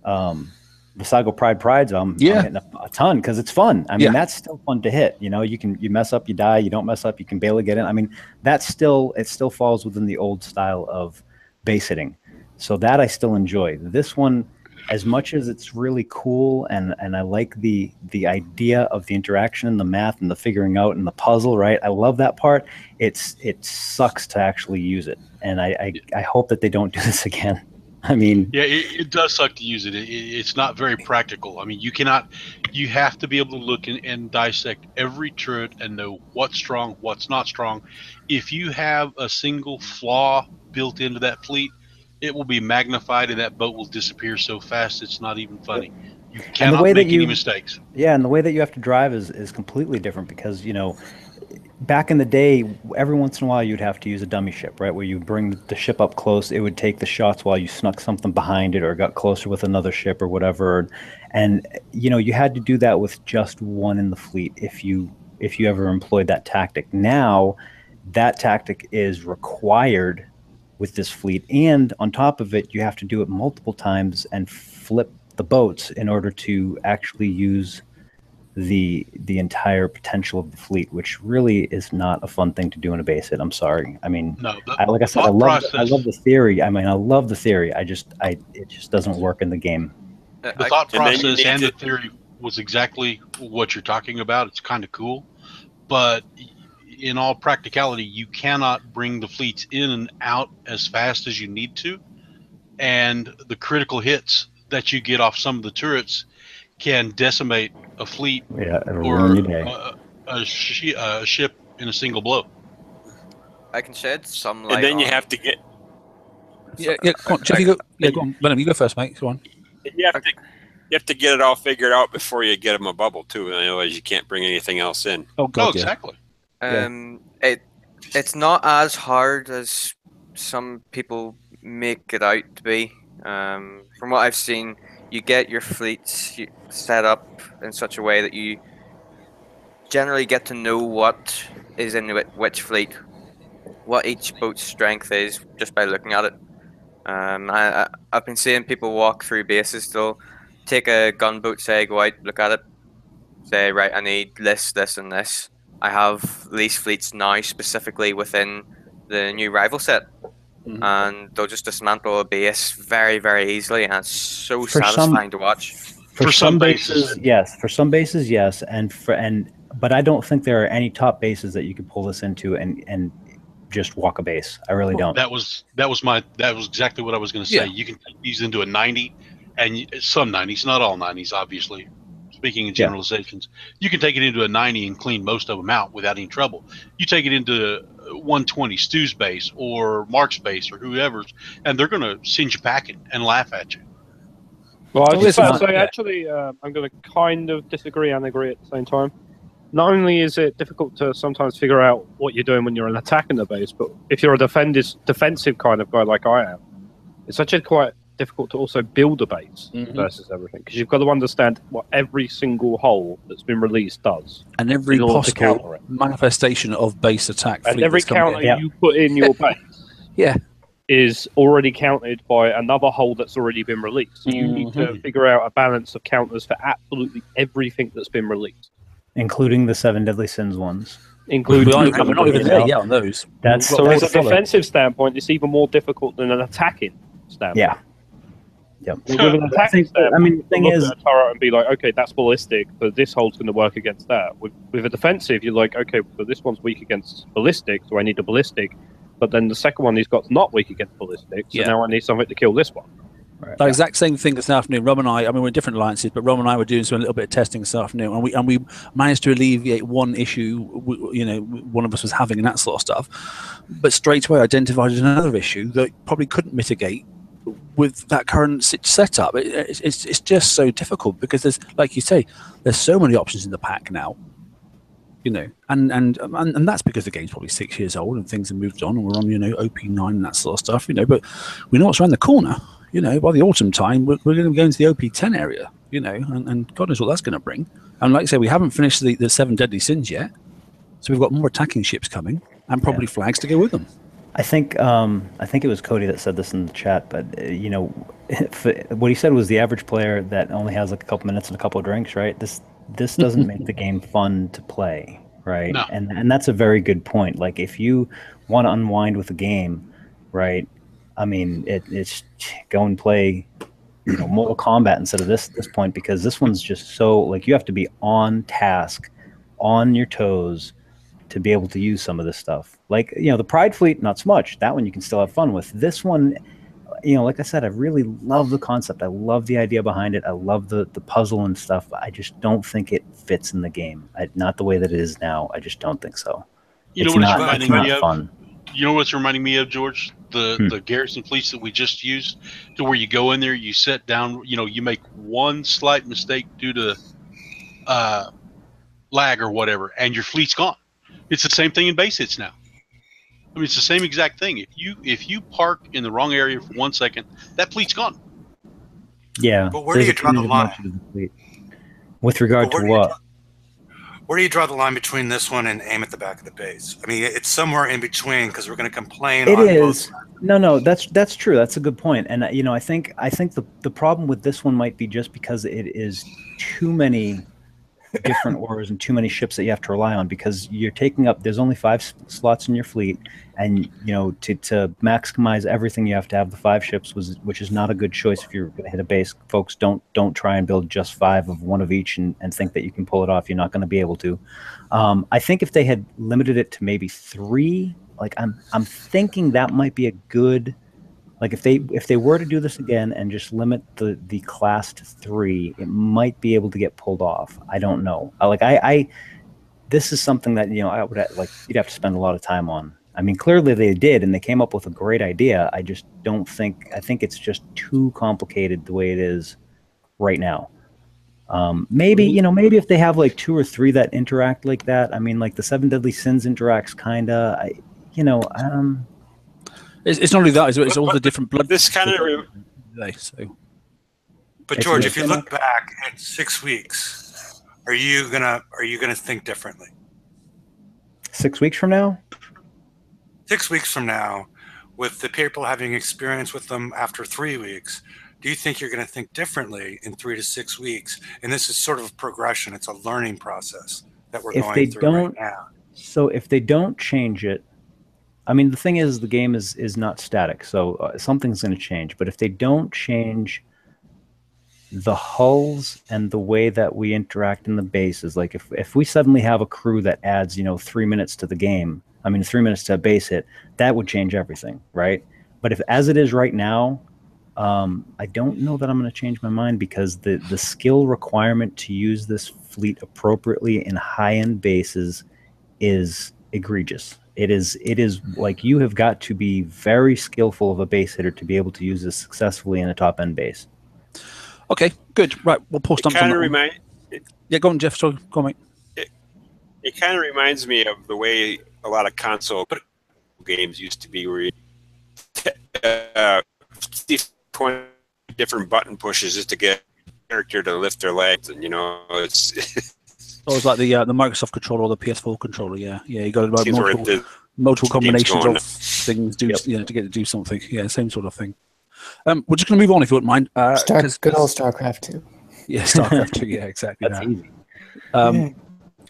Visago Prides, I'm hitting a ton because it's fun. I mean, that's still fun to hit. You know, you mess up, you die. You don't mess up, you can barely get in. I mean, it still falls within the old style of base hitting. So that I still enjoy. This one, as much as it's really cool and I like the idea of the interaction and the math and the figuring out and the puzzle, right? I love that part. It sucks to actually use it. And I hope that they don't do this again. I mean, yeah, it does suck to use it. It's not very practical. I mean, you have to be able to look and dissect every turret and know what's strong, what's not strong. If you have a single flaw built into that fleet, it will be magnified and that boat will disappear so fast it's not even funny. You cannot make any mistakes. Yeah, and the way that you have to drive is completely different because, you know, back in the day, every once in a while you'd have to use a dummy ship, right? Where you bring the ship up close, it would take the shots while you snuck something behind it or got closer with another ship or whatever. And, you know, you had to do that with just one in the fleet if you ever employed that tactic. Now, that tactic is required with this fleet, and on top of it, you have to do it multiple times and flip the boats in order to actually use the entire potential of the fleet, which really is not a fun thing to do in a base hit. I'm sorry. I mean, like I said, I love the theory. I mean, I love the theory. It just doesn't work in the game. The thought process and the theory was exactly what you're talking about. It's kind of cool, but in all practicality, you cannot bring the fleets in and out as fast as you need to, and the critical hits that you get off some of the turrets can decimate a fleet or a ship in a single blow. I can shed some light. And then you have to get. Come on, Jeff, you go. Yeah, go on. Venom, you go first, mate. Go on. You have to get it all figured out before you get them a bubble too. Otherwise, you can't bring anything else in. Oh God, exactly. It's not as hard as some people make it out to be. From what I've seen, you get your fleets set up in such a way that you generally get to know what is in which fleet, what each boat's strength is, just by looking at it. I've been seeing people walk through bases. They'll take a gunboat, say, go out, look at it, say, right, I need this, this, and this. I have these fleets now specifically within the new rival set, and they'll just dismantle a base very, very easily, and it's so satisfying to watch. For some bases, yes. For some bases, yes, but I don't think there are any top bases that you could pull this into and just walk a base. I really don't. That was exactly what I was going to say. Yeah. You can take these into a 90, and some 90s, not all 90s, obviously. Speaking in generalizations, you can take it into a 90 and clean most of them out without any trouble. You take it into 120, Stu's base or Mark's base or whoever's, and they're going to send you packing and laugh at you. Well, I was just about to say, actually, I'm going to kind of disagree and agree at the same time. Not only is it difficult to sometimes figure out what you're doing when you're an attack in the base, but if you're a defensive kind of guy like I am, it's such a quite difficult to also build a base versus everything, because you've got to understand what every single hull that's been released does, and every in order to counter possible it. manifestation of base attack. And fleet every that's coming counter in. you put in your base Yeah. is already counted by another hull that's already been released. So you need to figure out a balance of counters for absolutely everything that's been released, including the 7 Deadly Sins ones. including We're not even there yet on those. That's so as a defensive standpoint, it's even more difficult than an attacking standpoint. Yeah. Yep. With an attacking standpoint, I mean, the thing look is, at a turret and be like, okay, that's ballistic, but this hull's going to work against that. With a defensive, you're like, okay, so this one's weak against ballistic, so I need a ballistic. But then the second one he's got's not weak against ballistic, so now I need something to kill this one. Right. The exact same thing this afternoon. Rob and I mean, we're in different alliances, but Rob and I were doing a little bit of testing this afternoon, and we managed to alleviate one issue, one of us was having and that sort of stuff. But straight away identified another issue that probably couldn't mitigate with that current setup. It's just so difficult because there's, like you say, there's so many options in the pack now. And that's because the game's probably 6 years old and things have moved on, and we're on, OP9 and that sort of stuff, but we know what's around the corner. By the autumn time, we're going to go into the OP10 area, and God knows what that's going to bring. And like I say, we haven't finished the 7 Deadly Sins yet, so we've got more attacking ships coming and probably flags to go with them. I think it was Cody that said this in the chat, but what he said was the average player that only has like a couple minutes and a couple of drinks, right? This doesn't make the game fun to play, right? No. And that's a very good point. Like if you want to unwind with a game, right? I mean, it's go and play, Mortal Kombat instead of this point, because this one's just so, like, you have to be on task, on your toes to be able to use some of this stuff. Like, the Pride Fleet, not so much. That one you can still have fun with. This one, like I said, I really love the concept. I love the idea behind it. I love the puzzle and stuff. I just don't think it fits in the game. Not the way that it is now. I just don't think so. It's reminding me of? Fun. You know what's reminding me of, George? The garrison fleets that we just used, to where you go in there, you sit down, you make one slight mistake due to lag or whatever, and your fleet's gone. It's the same thing in base hits now. I mean, it's the same exact thing. If you park in the wrong area for 1 second, that fleet's gone. Yeah. But where do you draw the line? With regard to what? Where do you draw the line between this one and aim at the back of the base? I mean, it's somewhere in between, because we're going to complain. It is. No, that's true. That's a good point. And I think the problem with this one might be just because it is too many different orders and too many ships that you have to rely on, because you're taking up, there's only 5 slots in your fleet, and to maximize everything you have to have the 5 ships, which is not a good choice if you're going to hit a base. Folks, don't try and build just 5 of one of each and think that you can pull it off. You're not going to be able to. I think if they had limited it to maybe 3, like I'm thinking that might be a good, like if they were to do this again and just limit the class to 3, it might be able to get pulled off. I don't know. This is something that I would you'd have to spend a lot of time on. I mean, clearly they did, and they came up with a great idea. I just don't think. I think it's just too complicated the way it is right now. Maybe if they have like 2 or 3 that interact like that. I mean, like the 7 Deadly Sins interacts kinda. It's not only that; it's all the different blood. This kind of. But George, if you look back at 6 weeks, are you gonna think differently? 6 weeks from now? 6 weeks from now, with the people having experience with them after 3 weeks, do you think you're going to think differently in 3 to 6 weeks? And this is sort of a progression. It's a learning process that we're going through right now. So if they don't change it, I mean, the thing is, the game is not static, so something's going to change. But if they don't change the hulls and the way that we interact in the bases, like if we suddenly have a crew that adds 3 minutes to the game, 3 minutes to a base hit, that would change everything, right? But if, as it is right now, I don't know that I'm going to change my mind, because the skill requirement to use this fleet appropriately in high-end bases is egregious. It is like, you have got to be very skillful of a base hitter to be able to use this successfully in a top-end base. Okay, good. Right, we'll post on. Yeah, go on, Jeff. So go on, mate. It kind of reminds me of the way a lot of console games used to be, where different button pushes just to get a character to lift their legs, and it's. Oh, it's like the Microsoft controller or the PS4 controller. Yeah, you got about Seems where the multiple combinations going. of things to get it to do something. Yeah, same sort of thing. We're just going to move on if you wouldn't mind. Good old StarCraft 2. Yeah, StarCraft 2. Yeah, exactly. That's easy.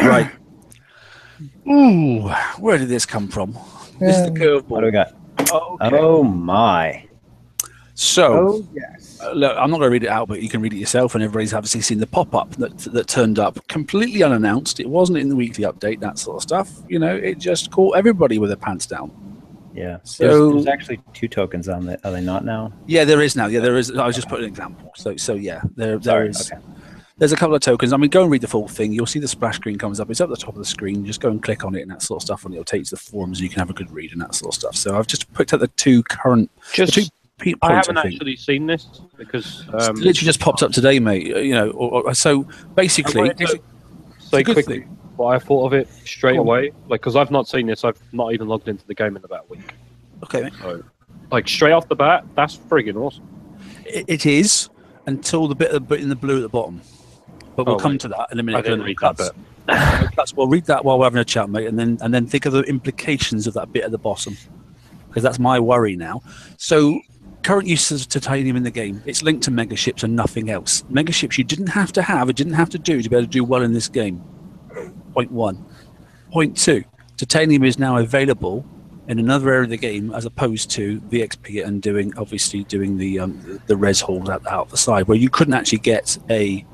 Right. Ooh, where did this come from? This is the curveball. What do we got? Oh, okay. Oh my. So, yes. look, I'm not going to read it out, but you can read it yourself, and everybody's obviously seen the pop-up that turned up completely unannounced. It wasn't in the weekly update, that sort of stuff. It just caught everybody with their pants down. Yeah. So there's actually 2 tokens on it. Are they not now? Yeah, there is now. Yeah, there is. I was just putting an example. So yeah, there is. Okay. There's a couple of tokens. I mean, go and read the full thing. You'll see the splash screen comes up. It's up the top of the screen. Just go and click on it and that sort of stuff, and it'll take you to the forums. You can have a good read and that sort of stuff. So I've just picked up the 2 current. I haven't actually seen this because it literally just popped up today, mate. So basically, say quickly what I thought of it straight away. Because I've not seen this. I've not even logged into the game in about a week. Okay, mate. So, straight off the bat, that's friggin' awesome. It is until the bit in the blue at the bottom. But we'll come to that in a minute. I didn't read that bit. We'll read that while we're having a chat, mate, and then think of the implications of that bit at the bottom, because that's my worry now. So, current use of titanium in the game, it's linked to megaships and nothing else. Megaships you didn't have to do to be able to do well in this game. Point 1. Point 2, titanium is now available in another area of the game as opposed to VXP and doing the res hold out the side, where you couldn't actually get a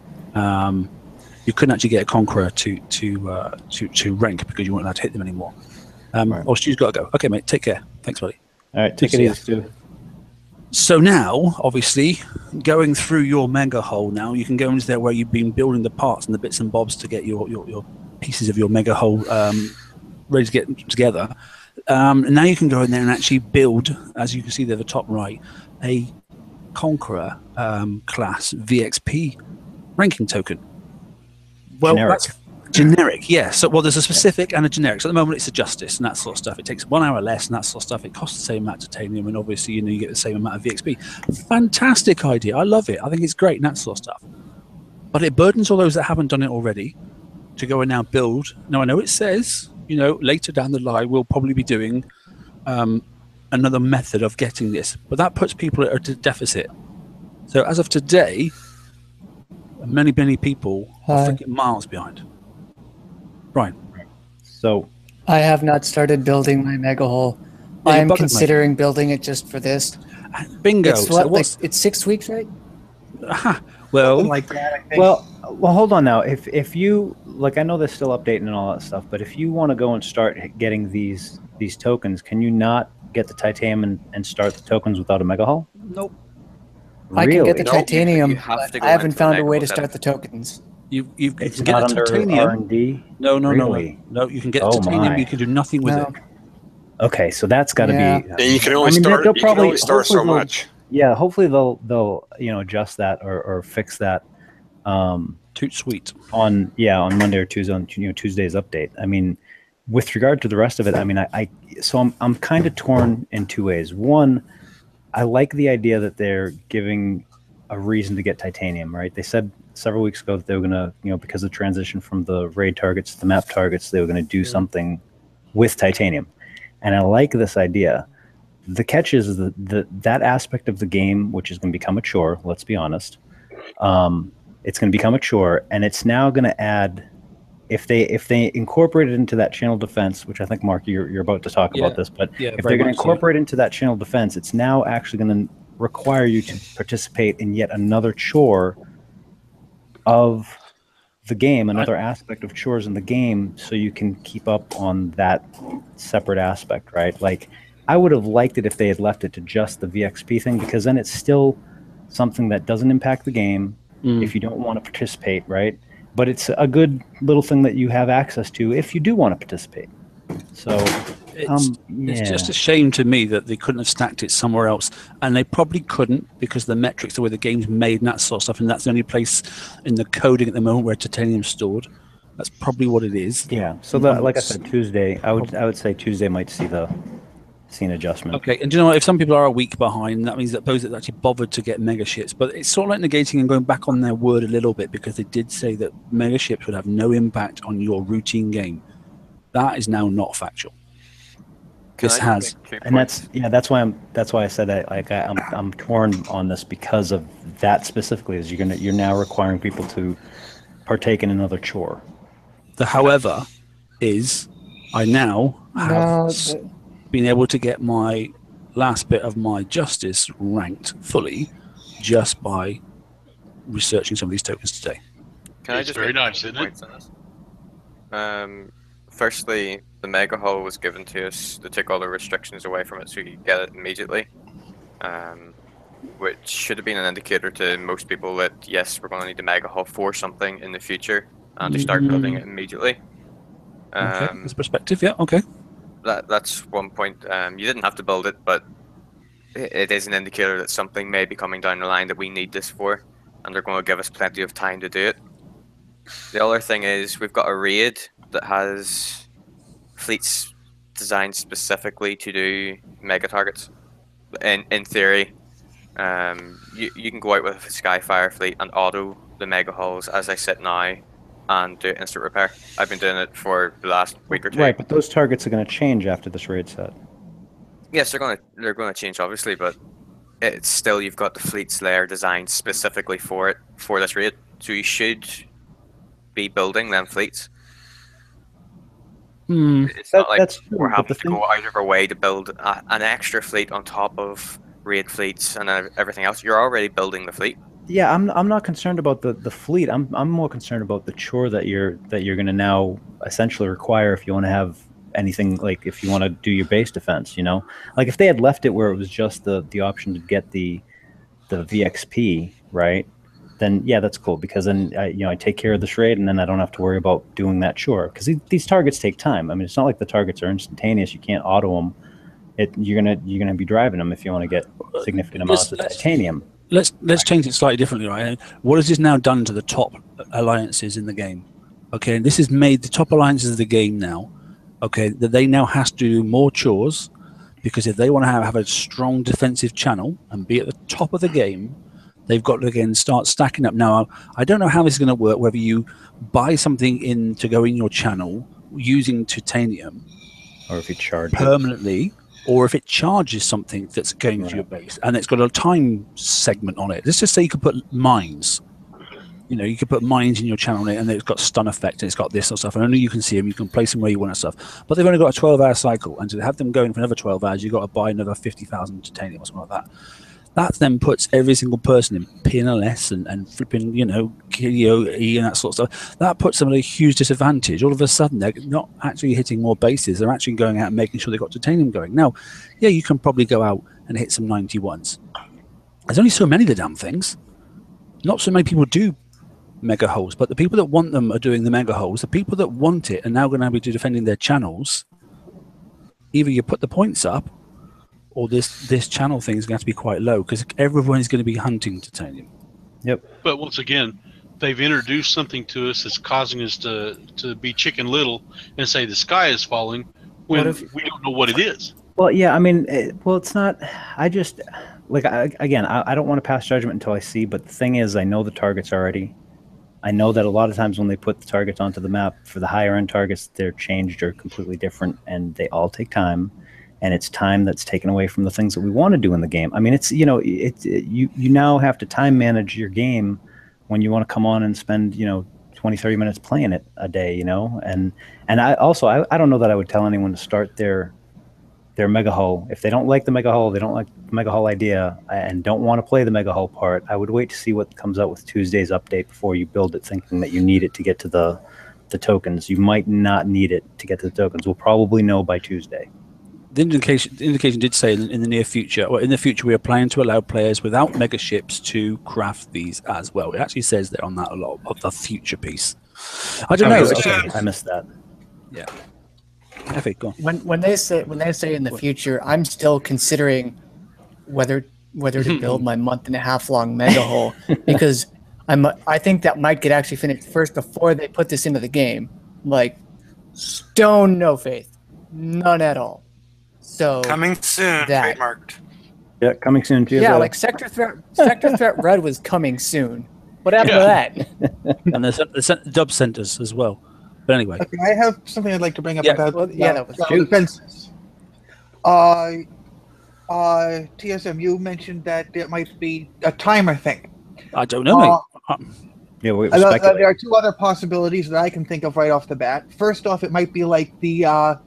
conqueror to rank because you weren't allowed to hit them anymore. Right. Or Stu's got to go. Okay, mate, take care. Thanks, buddy. All right, take it easy, Stu. So now, obviously, going through your mega hole now, you can go into there where you've been building the parts and the bits and bobs to get your pieces of your mega hole ready to get together. Now you can go in there and actually build, as you can see there at the top right, a Conqueror class VXP ranking token. Well, Generic. that's generic, yeah. So, there's a specific and a generic. So at the moment, it's a Justice and that sort of stuff. It takes 1 hour less and that sort of stuff. It costs the same amount of titanium, and obviously, you get the same amount of VXP. Fantastic idea. I love it. I think it's great and that sort of stuff. But it burdens all those that haven't done it already to go and now build. Now, I know it says, later down the line, we'll probably be doing another method of getting this, but that puts people at a deficit. So as of today, many people are freaking miles behind. Brian. So I have not started building my mega hole. Yeah, I am bucket, considering building it just for this. Bingo. It's it's 6 weeks, right? Well, Something like that, I think. Well, hold on now. If you I know they're still updating and all that stuff, but if you want to go and start getting these tokens, can you not get the titanium and start the tokens without a mega hull? Nope. I can get the Nope. titanium, You have to but go I haven't into the found a mega way to hole start the tokens. You It's can get not the under titanium. R&D? No. Really? No, you can get Oh, titanium. my. You can do nothing with No. it. Okay, so that's got to Yeah. be. And you can only I mean, start. they'll You can only probably- start so hopefully they'll- much. Yeah, hopefully they'll adjust that or fix that. Toot sweet. On Monday or Tuesday on Tuesday's update. I mean, with regard to the rest of it, I mean, I'm kind of torn in 2 ways. One, I like the idea that they're giving a reason to get titanium, right? They said several weeks ago that they were gonna, because of the transition from the raid targets to the map targets, they were gonna do something with titanium, and I like this idea. The catch is that aspect of the game, which is going to become a chore. Let's be honest. It's going to become a chore, and it's now going to add, if they incorporate it into that channel defense, which I think, Mark, you're about to talk about this, but if they're going to incorporate into that channel defense, it's now actually going to require you to participate in yet another chore of the game, another aspect of chores in the game, so you can keep up on that separate aspect, right? Like, I would have liked it if they had left it to just the VXP thing, because then it's still something that doesn't impact the game if you don't want to participate, right? But it's a good little thing that you have access to if you do want to participate. So it's just a shame to me that they couldn't have stacked it somewhere else, and they probably couldn't because the metrics, the way the game's made and that sort of stuff, and that's the only place in the coding at the moment where titanium's stored. That's probably what it is. Yeah. So like I said, Tuesday, I would say Tuesday might see the scene adjustment. Okay, and do you know what? If some people are a week behind, that means that those that actually bothered to get mega ships, but it's sort of like negating and going back on their word a little bit, because they did say that mega ships would have no impact on your routine game. That is now not factual. This has, and that's why I said I'm torn on this, because of that specifically. Is you're now requiring people to partake in another chore. The however is I now have been able to get my last bit of my justice ranked fully just by researching some of these tokens today. Can I just very make nice, some isn't points on this? Firstly, the mega hull was given to us to take all the restrictions away from it so you could get it immediately, which should have been an indicator to most people that yes, we're going to need the mega hull for something in the future and to start building it immediately. Okay, that's perspective. Yeah, okay. That's one point. You didn't have to build it, but it is an indicator that something may be coming down the line that we need this for, and they're going to give us plenty of time to do it. The other thing is we've got a raid that has fleets designed specifically to do mega targets. In theory, you can go out with a Skyfire fleet and auto the mega hulls as I sit now and do instant repair. I've been doing it for the last week or two. Right, but those targets are going to change after this raid set. Yes, they're going to change obviously, but it's still, you've got the fleets there designed specifically for this raid, so you should be building them fleets. It's not like we're having to go out of our way to build an extra fleet on top of raid fleets and everything else. You're already building the fleet. Yeah, I'm not concerned about the fleet. I'm more concerned about the chore that you're going to now essentially require if you want to have anything, like if you want to do your base defense. You know, like if they had left it where it was just the option to get the VXP, right? Then yeah, that's cool, because then I take care of this raid and then I don't have to worry about doing that chore, because these targets take time. I mean, it's not like the targets are instantaneous. You can't auto them. You're gonna be driving them if you want to get significant amounts of titanium. Let's change it slightly differently, right? What has this now done to the top alliances in the game? Okay, and this has made the top alliances of the game now, okay, that they now have to do more chores, because if they want to have a strong defensive channel and be at the top of the game, they've got to again start stacking up. Now, I don't know how this is going to work, whether you buy something in to go in your channel using titanium, or if you charge permanently, or if it charges something that's going to your base, and it's got a time segment on it. Let's just say you could put mines. You know, you could put mines in your channel, and it's got stun effect, and it's got this sort of stuff, and only you can see them. You can place them where you want and stuff. But they've only got a 12-hour cycle, and to have them going for another 12 hours, you've got to buy another 50,000 titanium or something like that. That then puts every single person in PNLS and flipping, KDOE and that sort of stuff. That puts them at a huge disadvantage. All of a sudden, they're not actually hitting more bases. They're actually going out and making sure they've got titanium going. Now, yeah, you can probably go out and hit some 91s. There's only so many of the damn things. Not so many people do mega holes, but the people that want them are doing the mega holes. The people that want it are now going to be defending their channels. Either you put the points up, or this channel thing is going to have to be quite low, because everyone is going to be hunting titanium. Yep. But once again, they've introduced something to us that's causing us to be chicken little and say the sky is falling when we don't know what it is. Well, yeah, I mean, it's not. I just I don't want to pass judgment until I see. But the thing is, I know the targets already. I know that a lot of times when they put the targets onto the map for the higher end targets, they're changed or completely different, and they all take time. And it's time that's taken away from the things that we want to do in the game. I mean, you now have to time manage your game when you want to come on and spend 20, 30 minutes playing it a day, and I don't know that I would tell anyone to start their mega hull if they don't like the mega hull, they don't like the mega hull idea, and don't want to play the mega hull part. I would wait to see what comes out with Tuesday's update before you build it, thinking that you need it to get to the tokens. You might not need it to get to the tokens. We'll probably know by Tuesday. The indication did say in the near future, or in the future, we are planning to allow players without mega ships to craft these as well. It actually says there on that a lot of the future piece. I don't know. Okay. I missed that. Yeah. Okay, go on. When they say in the future, I'm still considering whether to build my month-and-a-half long mega hull, because I think that might get actually finished first before they put this into the game. Like, stone no faith, none at all. So Coming soon, that- trademarked. Yeah, coming soon to you. yeah, like Sector Threat Red was coming soon. What happened to that? And the dub centers as well. But anyway, Okay, I have something I'd like to bring up Yeah, about well, yeah, that was defenses. TSM, you mentioned that it might be a timer thing. I don't know, mate. Yeah, we There speculate. are two other possibilities that I can think of right off the bat. First off, it might be like the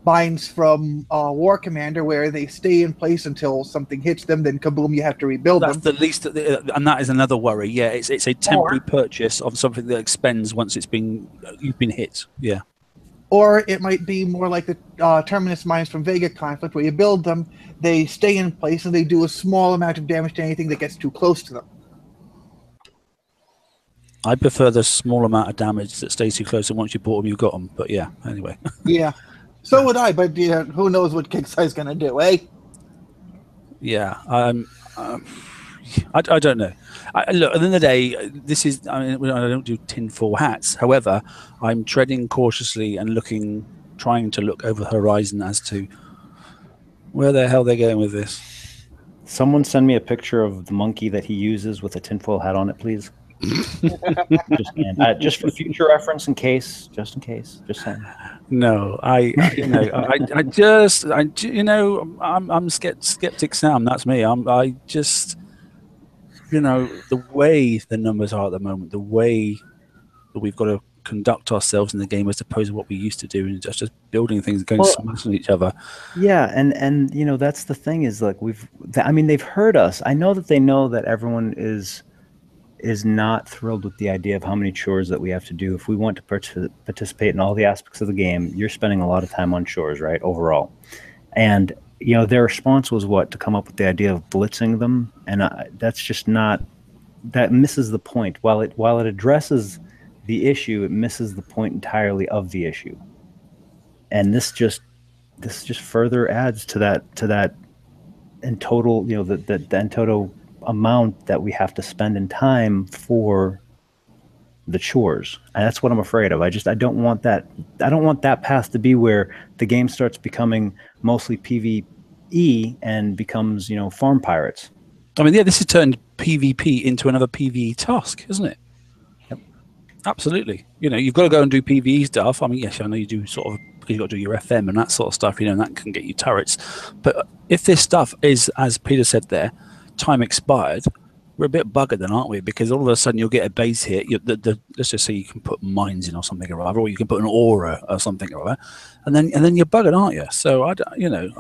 binds from War Commander, where they stay in place until something hits them, then kaboom, you have to rebuild That's them. the least, and that is another worry. Yeah, it's a temporary purchase of something that expends once you've been hit. Yeah. Or it might be more like the Terminus mines from Vega Conflict, where you build them, they stay in place, and they do a small amount of damage to anything that gets too close to them. I prefer the small amount of damage that stays too close, and once you bought them, you got them. But yeah, anyway. Yeah, so would I, but who knows what Kickstarter's going to do, eh? Yeah, I don't know. Look, at the end of the day, this is. I mean, I don't do tinfoil hats. However, I'm treading cautiously and trying to look over the horizon as to where the hell they're going with this. Someone send me a picture of the monkey that he uses with a tinfoil hat on it, please. Just for future reference, just in case. Just saying. No, I'm skeptic Sam. That's me. The way the numbers are at the moment, the way that we've got to conduct ourselves in the game as opposed to what we used to do, and just building things and going smashing each other. Yeah, and that's the thing is like they've heard us. I know that they know that everyone is not thrilled with the idea of how many chores that we have to do. If we want to participate in all the aspects of the game, you're spending a lot of time on chores, right, overall. And, their response was to come up with the idea of blitzing them. And that's just not, that misses the point. While it addresses the issue, it misses the point entirely of the issue. And this just further adds to that in total, the in total amount that we have to spend in time for the chores, and that's what I'm afraid of. I don't want that. I don't want that path to be where the game starts becoming mostly PvE and becomes farm pirates. I mean, yeah, this has turned PvP into another PvE task, isn't it? Yep. Absolutely. You've got to go and do PvE stuff. I mean, yes, I know you do you've got to do your FM and that sort of stuff, and that can get you turrets. But if this stuff is, as Peter said there, time expired, we're a bit buggered then, aren't we? Because all of a sudden you'll get a base hit. Let's just say you can put mines in or something or other, or you can put an aura or something or other, and then you're buggered, aren't you? So I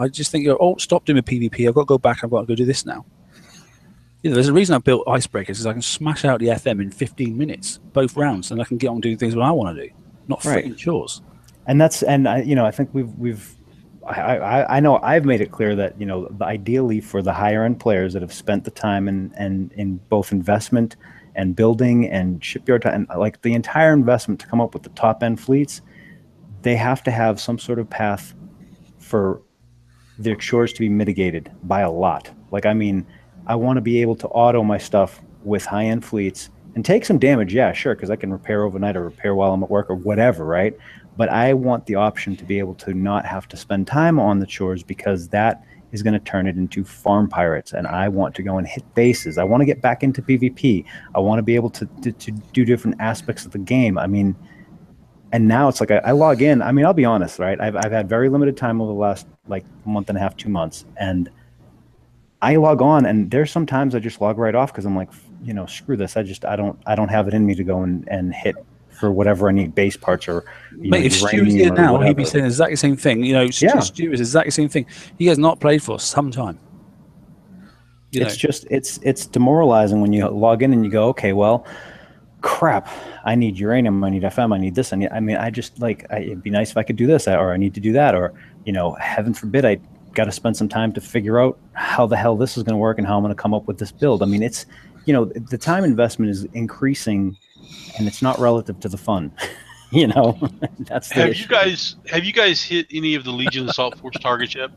just think stop doing a PvP. I've got to go back. I've got to go do this now. There's a reason I built icebreakers, is I can smash out the FM in 15 minutes, both rounds, and I can get on doing things what I want to do, not freaking chores. And I think I know I've made it clear that ideally for the higher end players that have spent the time and in both investment and building and shipyard time, and like the entire investment to come up with the top end fleets, they have to have some sort of path for their chores to be mitigated by a lot. Like, I mean, I want to be able to auto my stuff with high end fleets and take some damage, yeah, sure, because I can repair overnight or repair while I'm at work or whatever, right? But I want the option to be able to not have to spend time on the chores, because that is going to turn it into farm pirates. And I want to go and hit bases. I want to get back into PvP. I want to be able to do different aspects of the game. I mean, and now it's like I log in. I mean, I'll be honest, right? I've had very limited time over the last like month and a half, 2 months. And I log on, and there's sometimes I just log right off because I'm like, screw this. I don't have it in me to go and hit for whatever I need, base parts or Mate, if Stu's here now, he'd be saying exactly the same thing. Stu is exactly the same thing. He has not played for some time. It's demoralizing when you log in and you go, okay, well, crap, I need uranium, I need FM, I need this, it'd be nice if I could do this, or I need to do that, or heaven forbid I got to spend some time to figure out how the hell this is going to work and how I'm going to come up with this build. I mean, it's the time investment is increasing. And it's not relative to the fun, That's the issue. Have you guys hit any of the Legion Assault Force targets yet?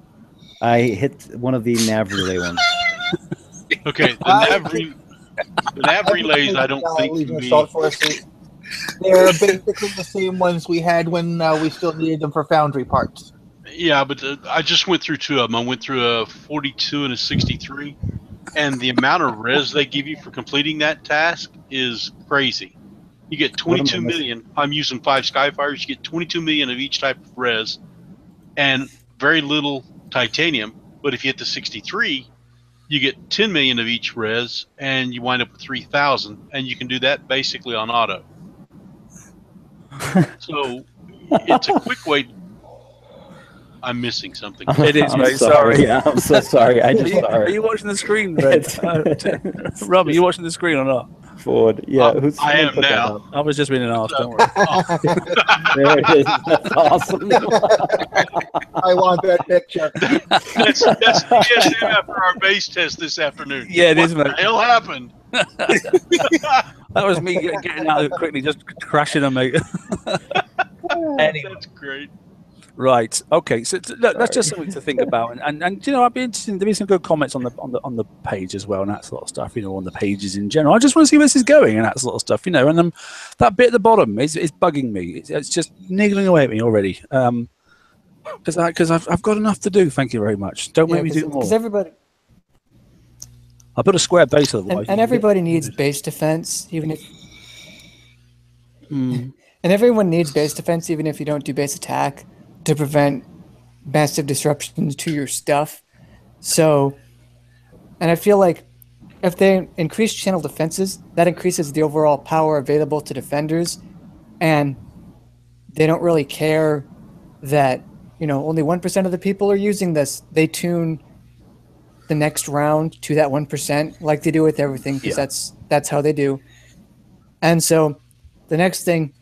I hit one of the nav relay ones. Okay, the nav relays. I don't think Legion Assault Forces. They're basically the same ones we had when we still needed them for Foundry parts. Yeah, but I just went through two of them. I went through a 42 and a 63, and the amount of res they give you for completing that task is crazy. You get 22 million. I'm using 5 Skyfires. You get 22 million of each type of res, and very little titanium. But if you hit the 63, you get 10 million of each res, and you wind up with 3,000, and you can do that basically on auto. So it's a quick way. I'm missing something. It is, mate. Sorry. Yeah, I'm so sorry. Are you watching the screen, Red? Rob, are you watching the screen or not? Ford. Yeah, I am now. I was just being an arse, don't worry. There it is. That's awesome. I want that picture. That's TSM after our base test this afternoon. Yeah, it is, mate. What the hell happened? That was me getting out quickly, just crashing on me. Anyway. That's great. Right. Okay. So look, that's just something to think about, and you know, I'd be interested. There'll be some good comments on the page as well, and that sort of stuff. You know, on the pages in general. I just want to see where this is going and that sort of stuff. You know, and that bit at the bottom is bugging me. It's just niggling away at me already. Because I've got enough to do. Thank you very much. Don't make me do more. Because everybody. I put a square base otherwise. And everybody needs base defense, even if. And everyone needs base defense, even if you don't do base attack, to prevent massive disruptions to your stuff. So, and I feel like if they increase channel defenses, that increases the overall power available to defenders, and they don't really care that, you know, only 1% of the people are using this. They tune the next round to that 1%, like they do with everything, because that's how they do. And so, the next thing,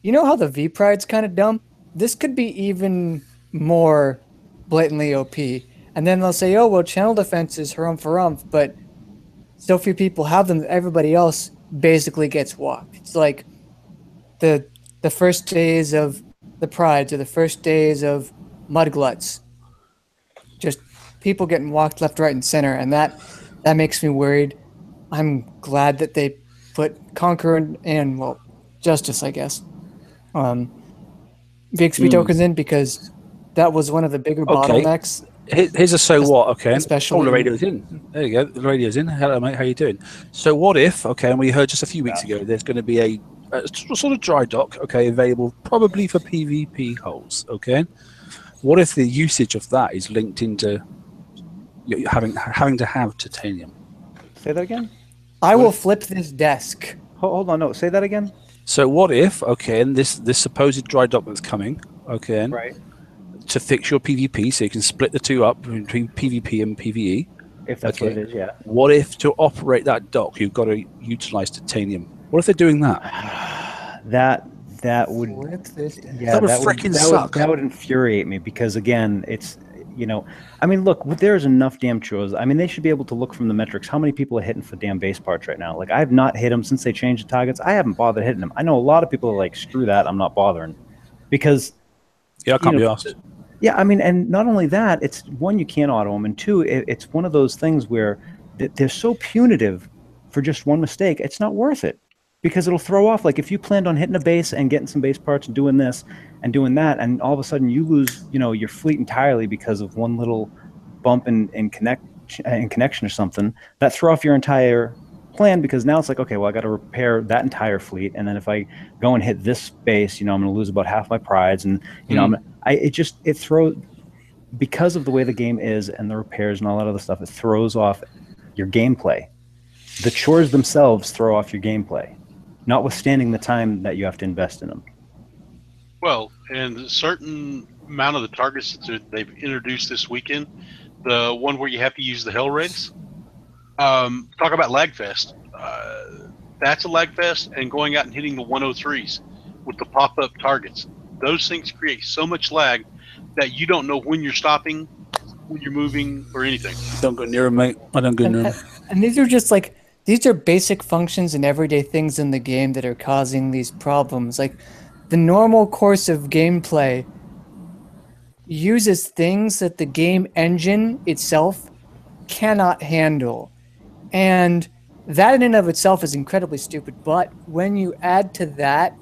you know how the V Pride's kind of dumb? This could be even more blatantly OP. And then they'll say, oh, well, channel defense is harumph, but so few people have them that everybody else basically gets walked. It's like the first days of the Prides or the first days of Mudgluts. Just people getting walked left, right, and center. And that makes me worried. I'm glad that they put Conqueror and well, Justice, I guess. VXP tokens in, because that was one of the bigger bottlenecks. Here's a so what, okay? Especially the radio's in. There you go. The radio's in. Hello, mate. How you doing? So what if, okay, and we heard just a few weeks ago, there's going to be a sort of dry dock, okay, available probably for PvP holes, okay? What if the usage of that is linked into having to have titanium? Say that again? I will flip this desk. Hold on, no. Say that again? So what if, okay, and this supposed dry dock that's coming, okay, right, to fix your PvP, so you can split the two up between PvP and PvE. If that's what it is, yeah. What if to operate that dock, you've got to utilize titanium? What if they're doing that? That would, that would freaking suck. That would infuriate me, because again, it's, you know, I mean, look, there's enough damn chores. I mean, they should be able to look from the metrics. How many people are hitting for damn base parts right now? Like, I have not hit them since they changed the targets. I haven't bothered hitting them. I know a lot of people are like, screw that, I'm not bothering. Because... yeah, I can't be asked. Yeah, I mean, and not only that, it's one, you can't auto them, and two, it's one of those things where they're so punitive for just one mistake, it's not worth it. Because it'll throw off, like if you planned on hitting a base and getting some base parts and doing this and doing that, and all of a sudden you lose, you know, your fleet entirely because of one little bump in connection or something, that throw off your entire plan, because now it's like, okay, well, I got to repair that entire fleet, and then if I go and hit this base, you know, I'm going to lose about half my prides, and you know, it throws, because of the way the game is and the repairs and all that other stuff, it throws off your gameplay. The chores themselves throw off your gameplay, notwithstanding the time that you have to invest in them. Well, and a certain amount of the targets that they've introduced this weekend, the one where you have to use the hell rigs, talk about lagfest. That's a lagfest, and going out and hitting the 103s with the pop-up targets. Those things create so much lag that you don't know when you're stopping, when you're moving, or anything. Don't go near them, mate. I don't go near them. And these are just like, these are basic functions and everyday things in the game that are causing these problems. Like, the normal course of gameplay uses things that the game engine itself cannot handle. And that in and of itself is incredibly stupid. But when you add to that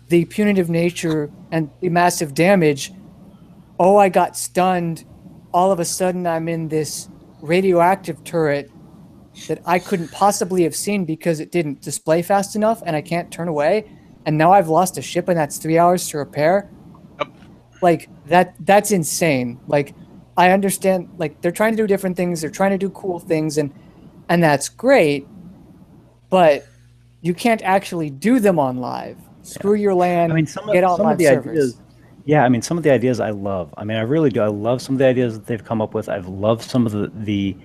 the punitive nature and the massive damage, oh, I got stunned. All of a sudden, I'm in this radioactive turret that I couldn't possibly have seen because it didn't display fast enough and I can't turn away. And now I've lost a ship and that's 3 hours to repair. Like that's insane. Like I understand, like they're trying to do different things. They're trying to do cool things and that's great, but you can't actually do them on live. Screw your LAN. I mean, get on live servers. Ideas, yeah, I mean, some of the ideas I love. I mean, I really do. I love some of the ideas that they've come up with. I've loved some of the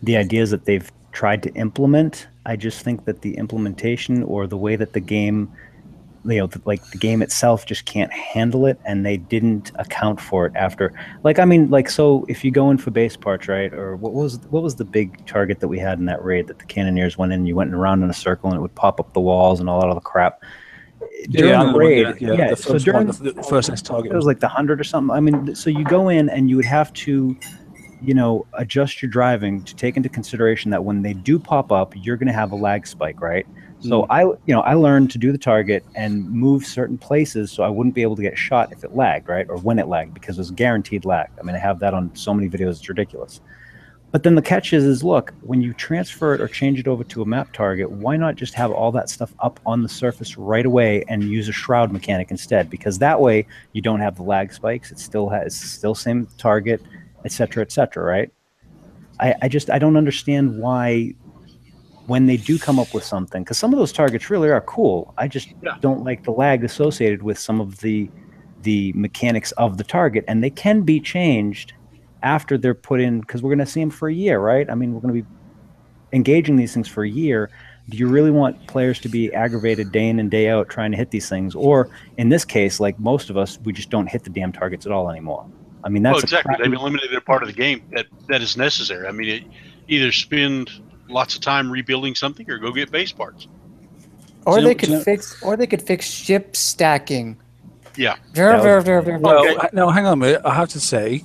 ideas that they've tried to implement. I just think that the implementation or the way that the game, like the game itself just can't handle it, and they didn't account for it after. Like, I mean, like, so if you go in for base parts, right, or what was the big target that we had in that raid that the cannoneers went in? You went around in a circle and it would pop up the walls and all that other crap. During the raid, so during the first target, it was like the 100 or something. I mean, so you go in and you would have to, adjust your driving to take into consideration that when they do pop up, you're going to have a lag spike, right? So I learned to do the target and move certain places so I wouldn't be able to get shot if it lagged, right? Or when it lagged, because it was guaranteed lag. I mean, I have that on so many videos, it's ridiculous. But then the catch is look, when you transfer it or change it over to a map target, why not just have all that stuff up on the surface right away and use a shroud mechanic instead? Because that way you don't have the lag spikes. It's still same target, etc., right? I don't understand why when they do come up with something, because some of those targets really are cool. I just don't like the lag associated with some of the mechanics of the target, and they can be changed after they're put in, because we're going to see them for a year, right? I mean, we're going to be engaging these things for a year. Do you really want players to be aggravated day in and day out trying to hit these things? Or in this case, like most of us, we just don't hit the damn targets at all anymore. I mean, that's exactly. They've eliminated a part of the game that is necessary. I mean, either spend lots of time rebuilding something or go get base parts. Or they could fix ship stacking. Yeah. Well, no, hang on a minute. I have to say,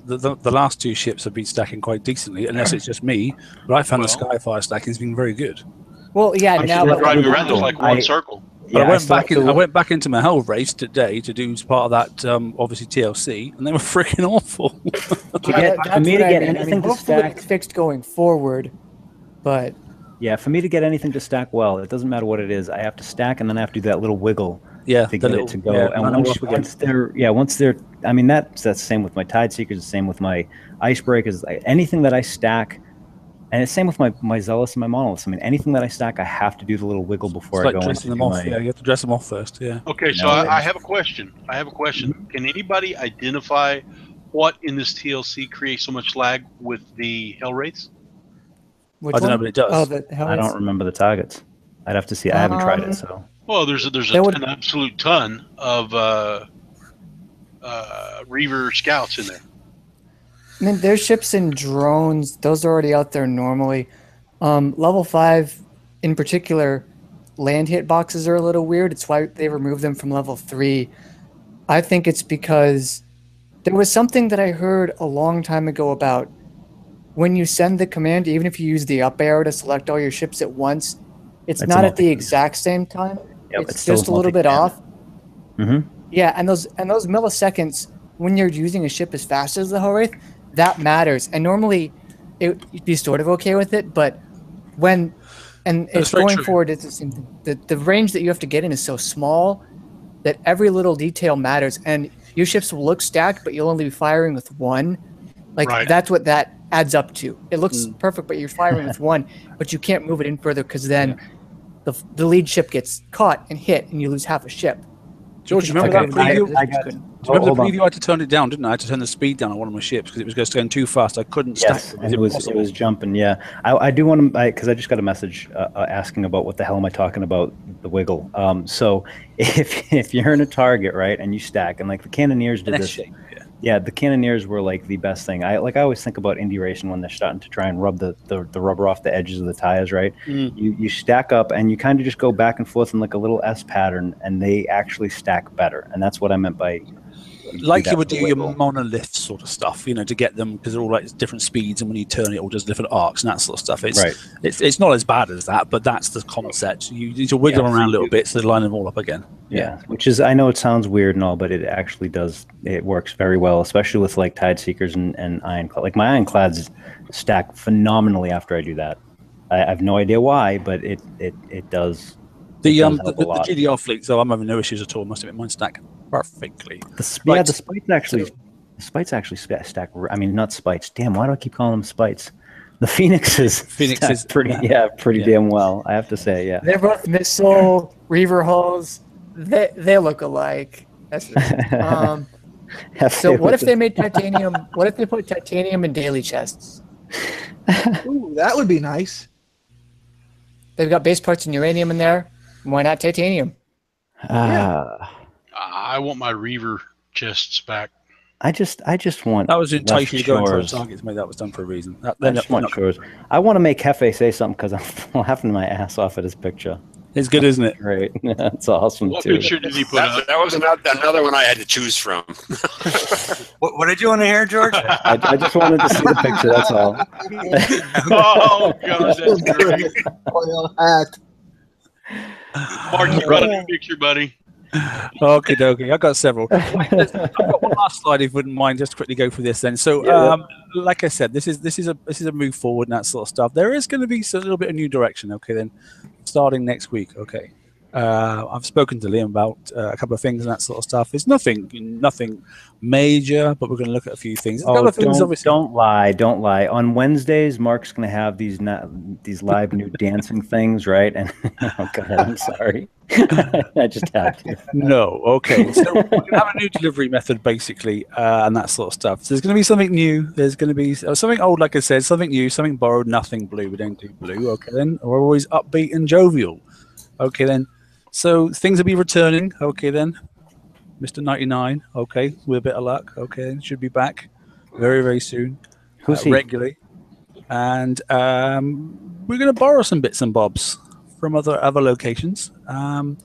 the last two ships have been stacking quite decently, unless it's just me. But I found the Skyfire stacking has been very good. Well, yeah, now driving around there's like one circle. But I went back into my hell race today to do part of that, obviously TLC, and they were freaking awful. For me to get anything to stack, fixed going forward, but yeah, for me to get anything to stack well, it doesn't matter what it is. I have to stack, and then I have to do that little wiggle. To get it to go. Yeah, and once they're, I mean, that's the same with my Tide Seekers, the same with my Icebreakers, anything that I stack, and it's same with my Zealous and my Monoliths. I mean, anything that I stack, I have to do the little wiggle before I go dressing them off. Yeah, you have to dress them off first. Yeah. Okay, so I have a question. Can anybody identify what in this TLC creates so much lag with the Hell Wraiths? I don't know, but it does. I don't remember the targets. I'd have to see. I haven't tried it, so. Well, there's an absolute ton of Reaver scouts in there. I mean, there's ships and drones. Those are already out there normally. Level 5, in particular, land hit boxes are a little weird. It's why they removed them from level 3. I think it's because there was something that I heard a long time ago about when you send the command, even if you use the up arrow to select all your ships at once, it's not at the exact same time. Yep, it's just a little bit off. Mm-hmm. Yeah, and those milliseconds when you're using a ship as fast as the Hell Wraith, that matters. And normally, you'd be sort of okay with it, but it's going forward, it's the same thing. The range that you have to get in is so small that every little detail matters. And your ships will look stacked, but you'll only be firing with one. That's what that adds up to. It looks perfect, but you're firing with one, but you can't move it in further because then the lead ship gets caught and hit, and you lose half a ship. George, remember that preview? Remember the preview? I had to turn it down, didn't I? I had to turn the speed down on one of my ships because it was just going too fast. I couldn't stack. It was jumping. Yeah, I do want to, because I just got a message asking about what the hell am I talking about the wiggle. So if you're in a target, right, and you stack, and like the Cannoneers did this. Yeah, the Cannoneers were like the best thing. I always think about Indie Racing when they're starting to try and rub the rubber off the edges of the tires, right? You stack up and you kind of just go back and forth in like a little S pattern, and they actually stack better. And that's what I meant by like that you would for do the your wiggle. monolith sort of stuff, to get them, because they're all like different speeds, and when you turn it all does different arcs and that sort of stuff. It's not as bad as that, but that's the concept. You need to wiggle them around a little bit so they line them all up again. Yeah, which is, I know it sounds weird and all, but it actually does. It works very well, especially with like Tide Seekers and Ironclad. Like my Ironclads stack phenomenally after I do that. I have no idea why, but it does. The does help a lot. GDR fleet, so I'm having no issues at all. Must admit, mine stack perfectly. The spites actually stack. I mean, not spites. Damn, why do I keep calling them spites? The Phoenixes stack pretty damn well, I have to say. Yeah, they're both missile Reaver hulls. They look alike. That's so what if they made titanium? What if they put titanium in daily chests? Ooh, that would be nice. They've got base parts and uranium in there. Why not titanium? I want my Reaver chests back. I just want. That was entice you to go into chores. targets. That was done for a reason. I just want chores. I want to make Hefe say something because I'm laughing my ass off at his picture. It's good, isn't it? Great. That's awesome, what too. picture did he put up? That was another one I had to choose from. What did you want to hear, George? I just wanted to see the picture, that's all. Oh, God, that's great. Oil hat. Mark, you got a new picture, buddy. Okay, dokie. I've got several. I've got one last slide, if you wouldn't mind, just quickly go through this then. So, like I said, this is a move forward and that sort of stuff. There is going to be a little bit of new direction. Okay, then, starting next week. Okay, I've spoken to Liam about a couple of things and that sort of stuff. It's nothing major, but we're going to look at a few things. Don't lie. On Wednesdays, Mark's going to have these live new dancing things, right? And oh God, I'm sorry. I just had to. No, okay. So we're going to have a new delivery method, basically, and that sort of stuff. So there's going to be something new. There's going to be something old, like I said, something new, something borrowed, nothing blue. We don't do blue. Okay, then. We're always upbeat and jovial. Okay, then. So things will be returning. Okay, then. Mr. 99. Okay, with a bit of luck. Okay, should be back very, very soon. Who's he? Regularly. And we're going to borrow some bits and bobs from other locations, and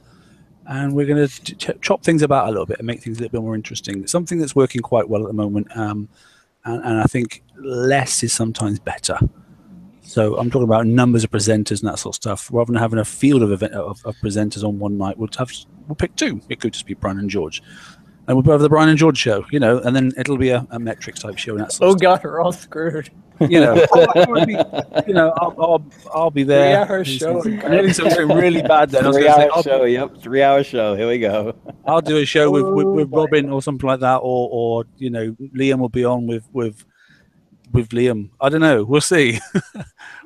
we're going to chop things about a little bit and make things a little bit more interesting. Something that's working quite well at the moment, and I think less is sometimes better. So I'm talking about numbers of presenters and that sort of stuff. Rather than having a field of presenters on one night, we'll pick two. It could just be Brian and George, and we'll have the Brian and George show, and then it'll be a metrics type show and that sort of stuff. God, we're all screwed. I'll be there. 3 hour show. Something really bad then. 3 hour show. Yep, 3 hour show. Here we go. I'll do a show with Robin or something like that, or Liam will be on with Liam. I don't know. We'll see.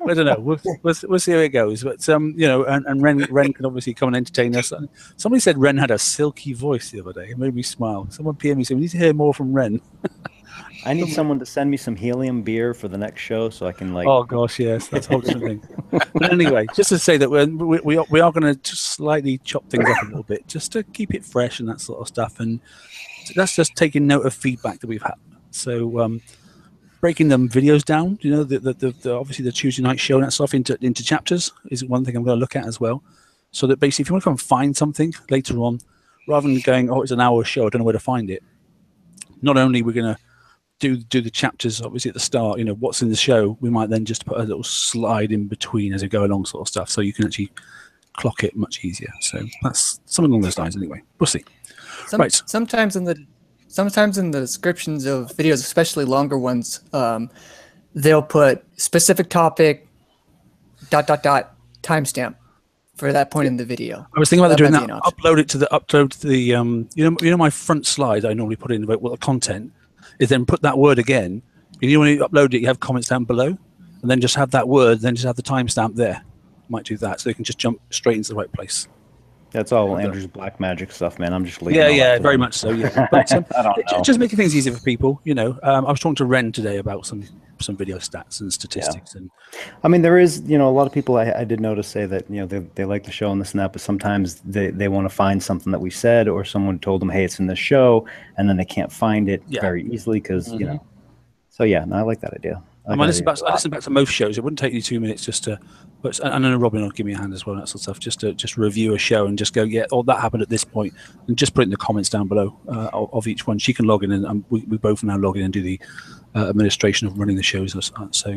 I don't know. We'll see how it goes. But and Ren can obviously come and entertain us. Somebody said Ren had a silky voice the other day. It made me smile. Someone PM'd me said we need to hear more from Ren. I need someone to send me some helium beer for the next show so I can Oh gosh, yes, that's a whole different thing. But anyway, just to say that we are going to just slightly chop things up a little bit, just to keep it fresh and that sort of stuff. And that's just taking note of feedback that we've had. So breaking them videos down, the obviously the Tuesday night show and that stuff into chapters is one thing I'm going to look at as well. So that basically, if you want to come and find something later on, rather than going, it's an hour show, I don't know where to find it. Not only we're going to do the chapters obviously at the start, what's in the show, we might then just put a little slide in between as we go along sort of stuff, so you can actually clock it much easier. So that's something along those lines anyway. We'll see. Right. Sometimes in the descriptions of videos, especially longer ones, they'll put specific topic ... timestamp for that point in the video. I was thinking about doing that. Upload to the my front slide I normally put in about what the content is, then put that word again. When you upload it, you have comments down below, and then just have that word, then just have the timestamp there. Might do that, so you can just jump straight into the right place. That's all Andrew's black magic stuff, man. I'm just leaving. Yeah, very much so. Yeah, but, I don't know. Just making things easier for people. I was talking to Ren today about some video stats and statistics, and I mean, there is a lot of people I did notice say that they like the show and this and that, but sometimes they want to find something that we said or someone told them, hey, it's in this show, and then they can't find it very easily because So yeah, I like that idea. I listen back to most shows. It wouldn't take you 2 minutes just to But I know Robin will give me a hand as well, that sort of stuff, just to just review a show and just go, yeah, oh, that happened at this point, and just put it in the comments down below of each one. She can log in, and we both now log in and do the administration of running the shows. So,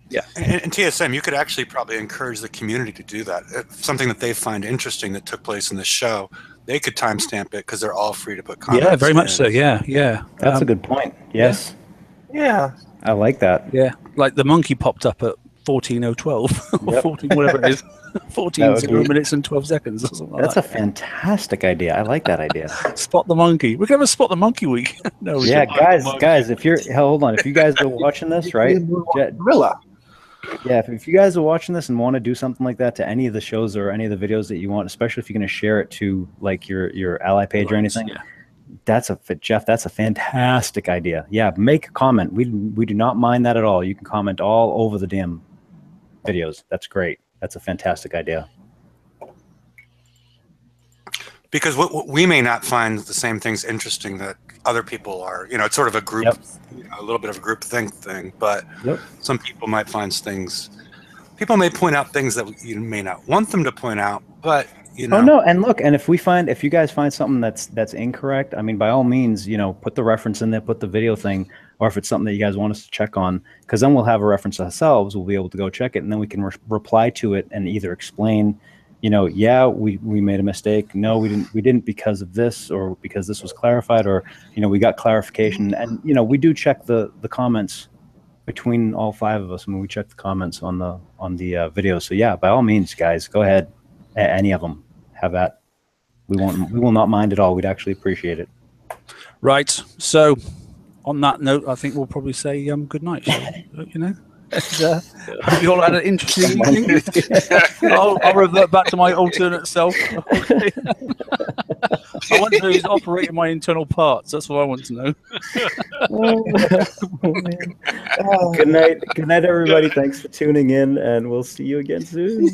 yeah. And TSM, you could actually probably encourage the community to do that. If something that they find interesting that took place in the show, they could timestamp it because they're all free to put comments. Yeah, very much so. Yeah, yeah. That's a good point. Yes. Yeah. I like that. Yeah, like the monkey popped up at 14:012 or 14, whatever it is, 14 minutes and 12 seconds. Or something like That's that. a fantastic idea. I like that idea. Spot the monkey. We're gonna have a spot the monkey week. No, Yeah, guys, if you're hold on, if you guys are watching this, right? Gorilla. Yeah, if you guys are watching this and want to do something like that to any of the shows or any of the videos that you want, especially if you're going to share it to like your ally page or anything, yeah. Jeff, that's a fantastic idea. Yeah, make a comment. We do not mind that at all. You can comment all over the damn videos. That's great. That's a fantastic idea. Because what we may not find the same things interesting that other people are. You know, it's sort of a group, a little bit of a group thing. But some people might find things. People may point out things that you may not want them to point out, but you know. Oh no, and look, and if you guys find something that's incorrect, I mean, by all means, you know, put the reference in there, put the video thing, or if it's something that you guys want us to check on, because then we'll have a reference ourselves. We'll be able to go check it, and then we can reply to it and either explain, you know, yeah, we made a mistake. No, we didn't because of this, or because this was clarified, or you know, we got clarification. And you know, we do check the comments between all five of us. I mean, we check the comments on the video. So yeah, by all means, guys, go ahead. Any of them, have that. We will not mind at all. We'd actually appreciate it. Right. So, on that note, I think we'll probably say good night. You know. And, hope you all had an interesting evening. I'll revert back to my alternate self. Okay. I want to know who's operating my internal parts. That's what I want to know. Good night, everybody. Thanks for tuning in, and we'll see you again soon.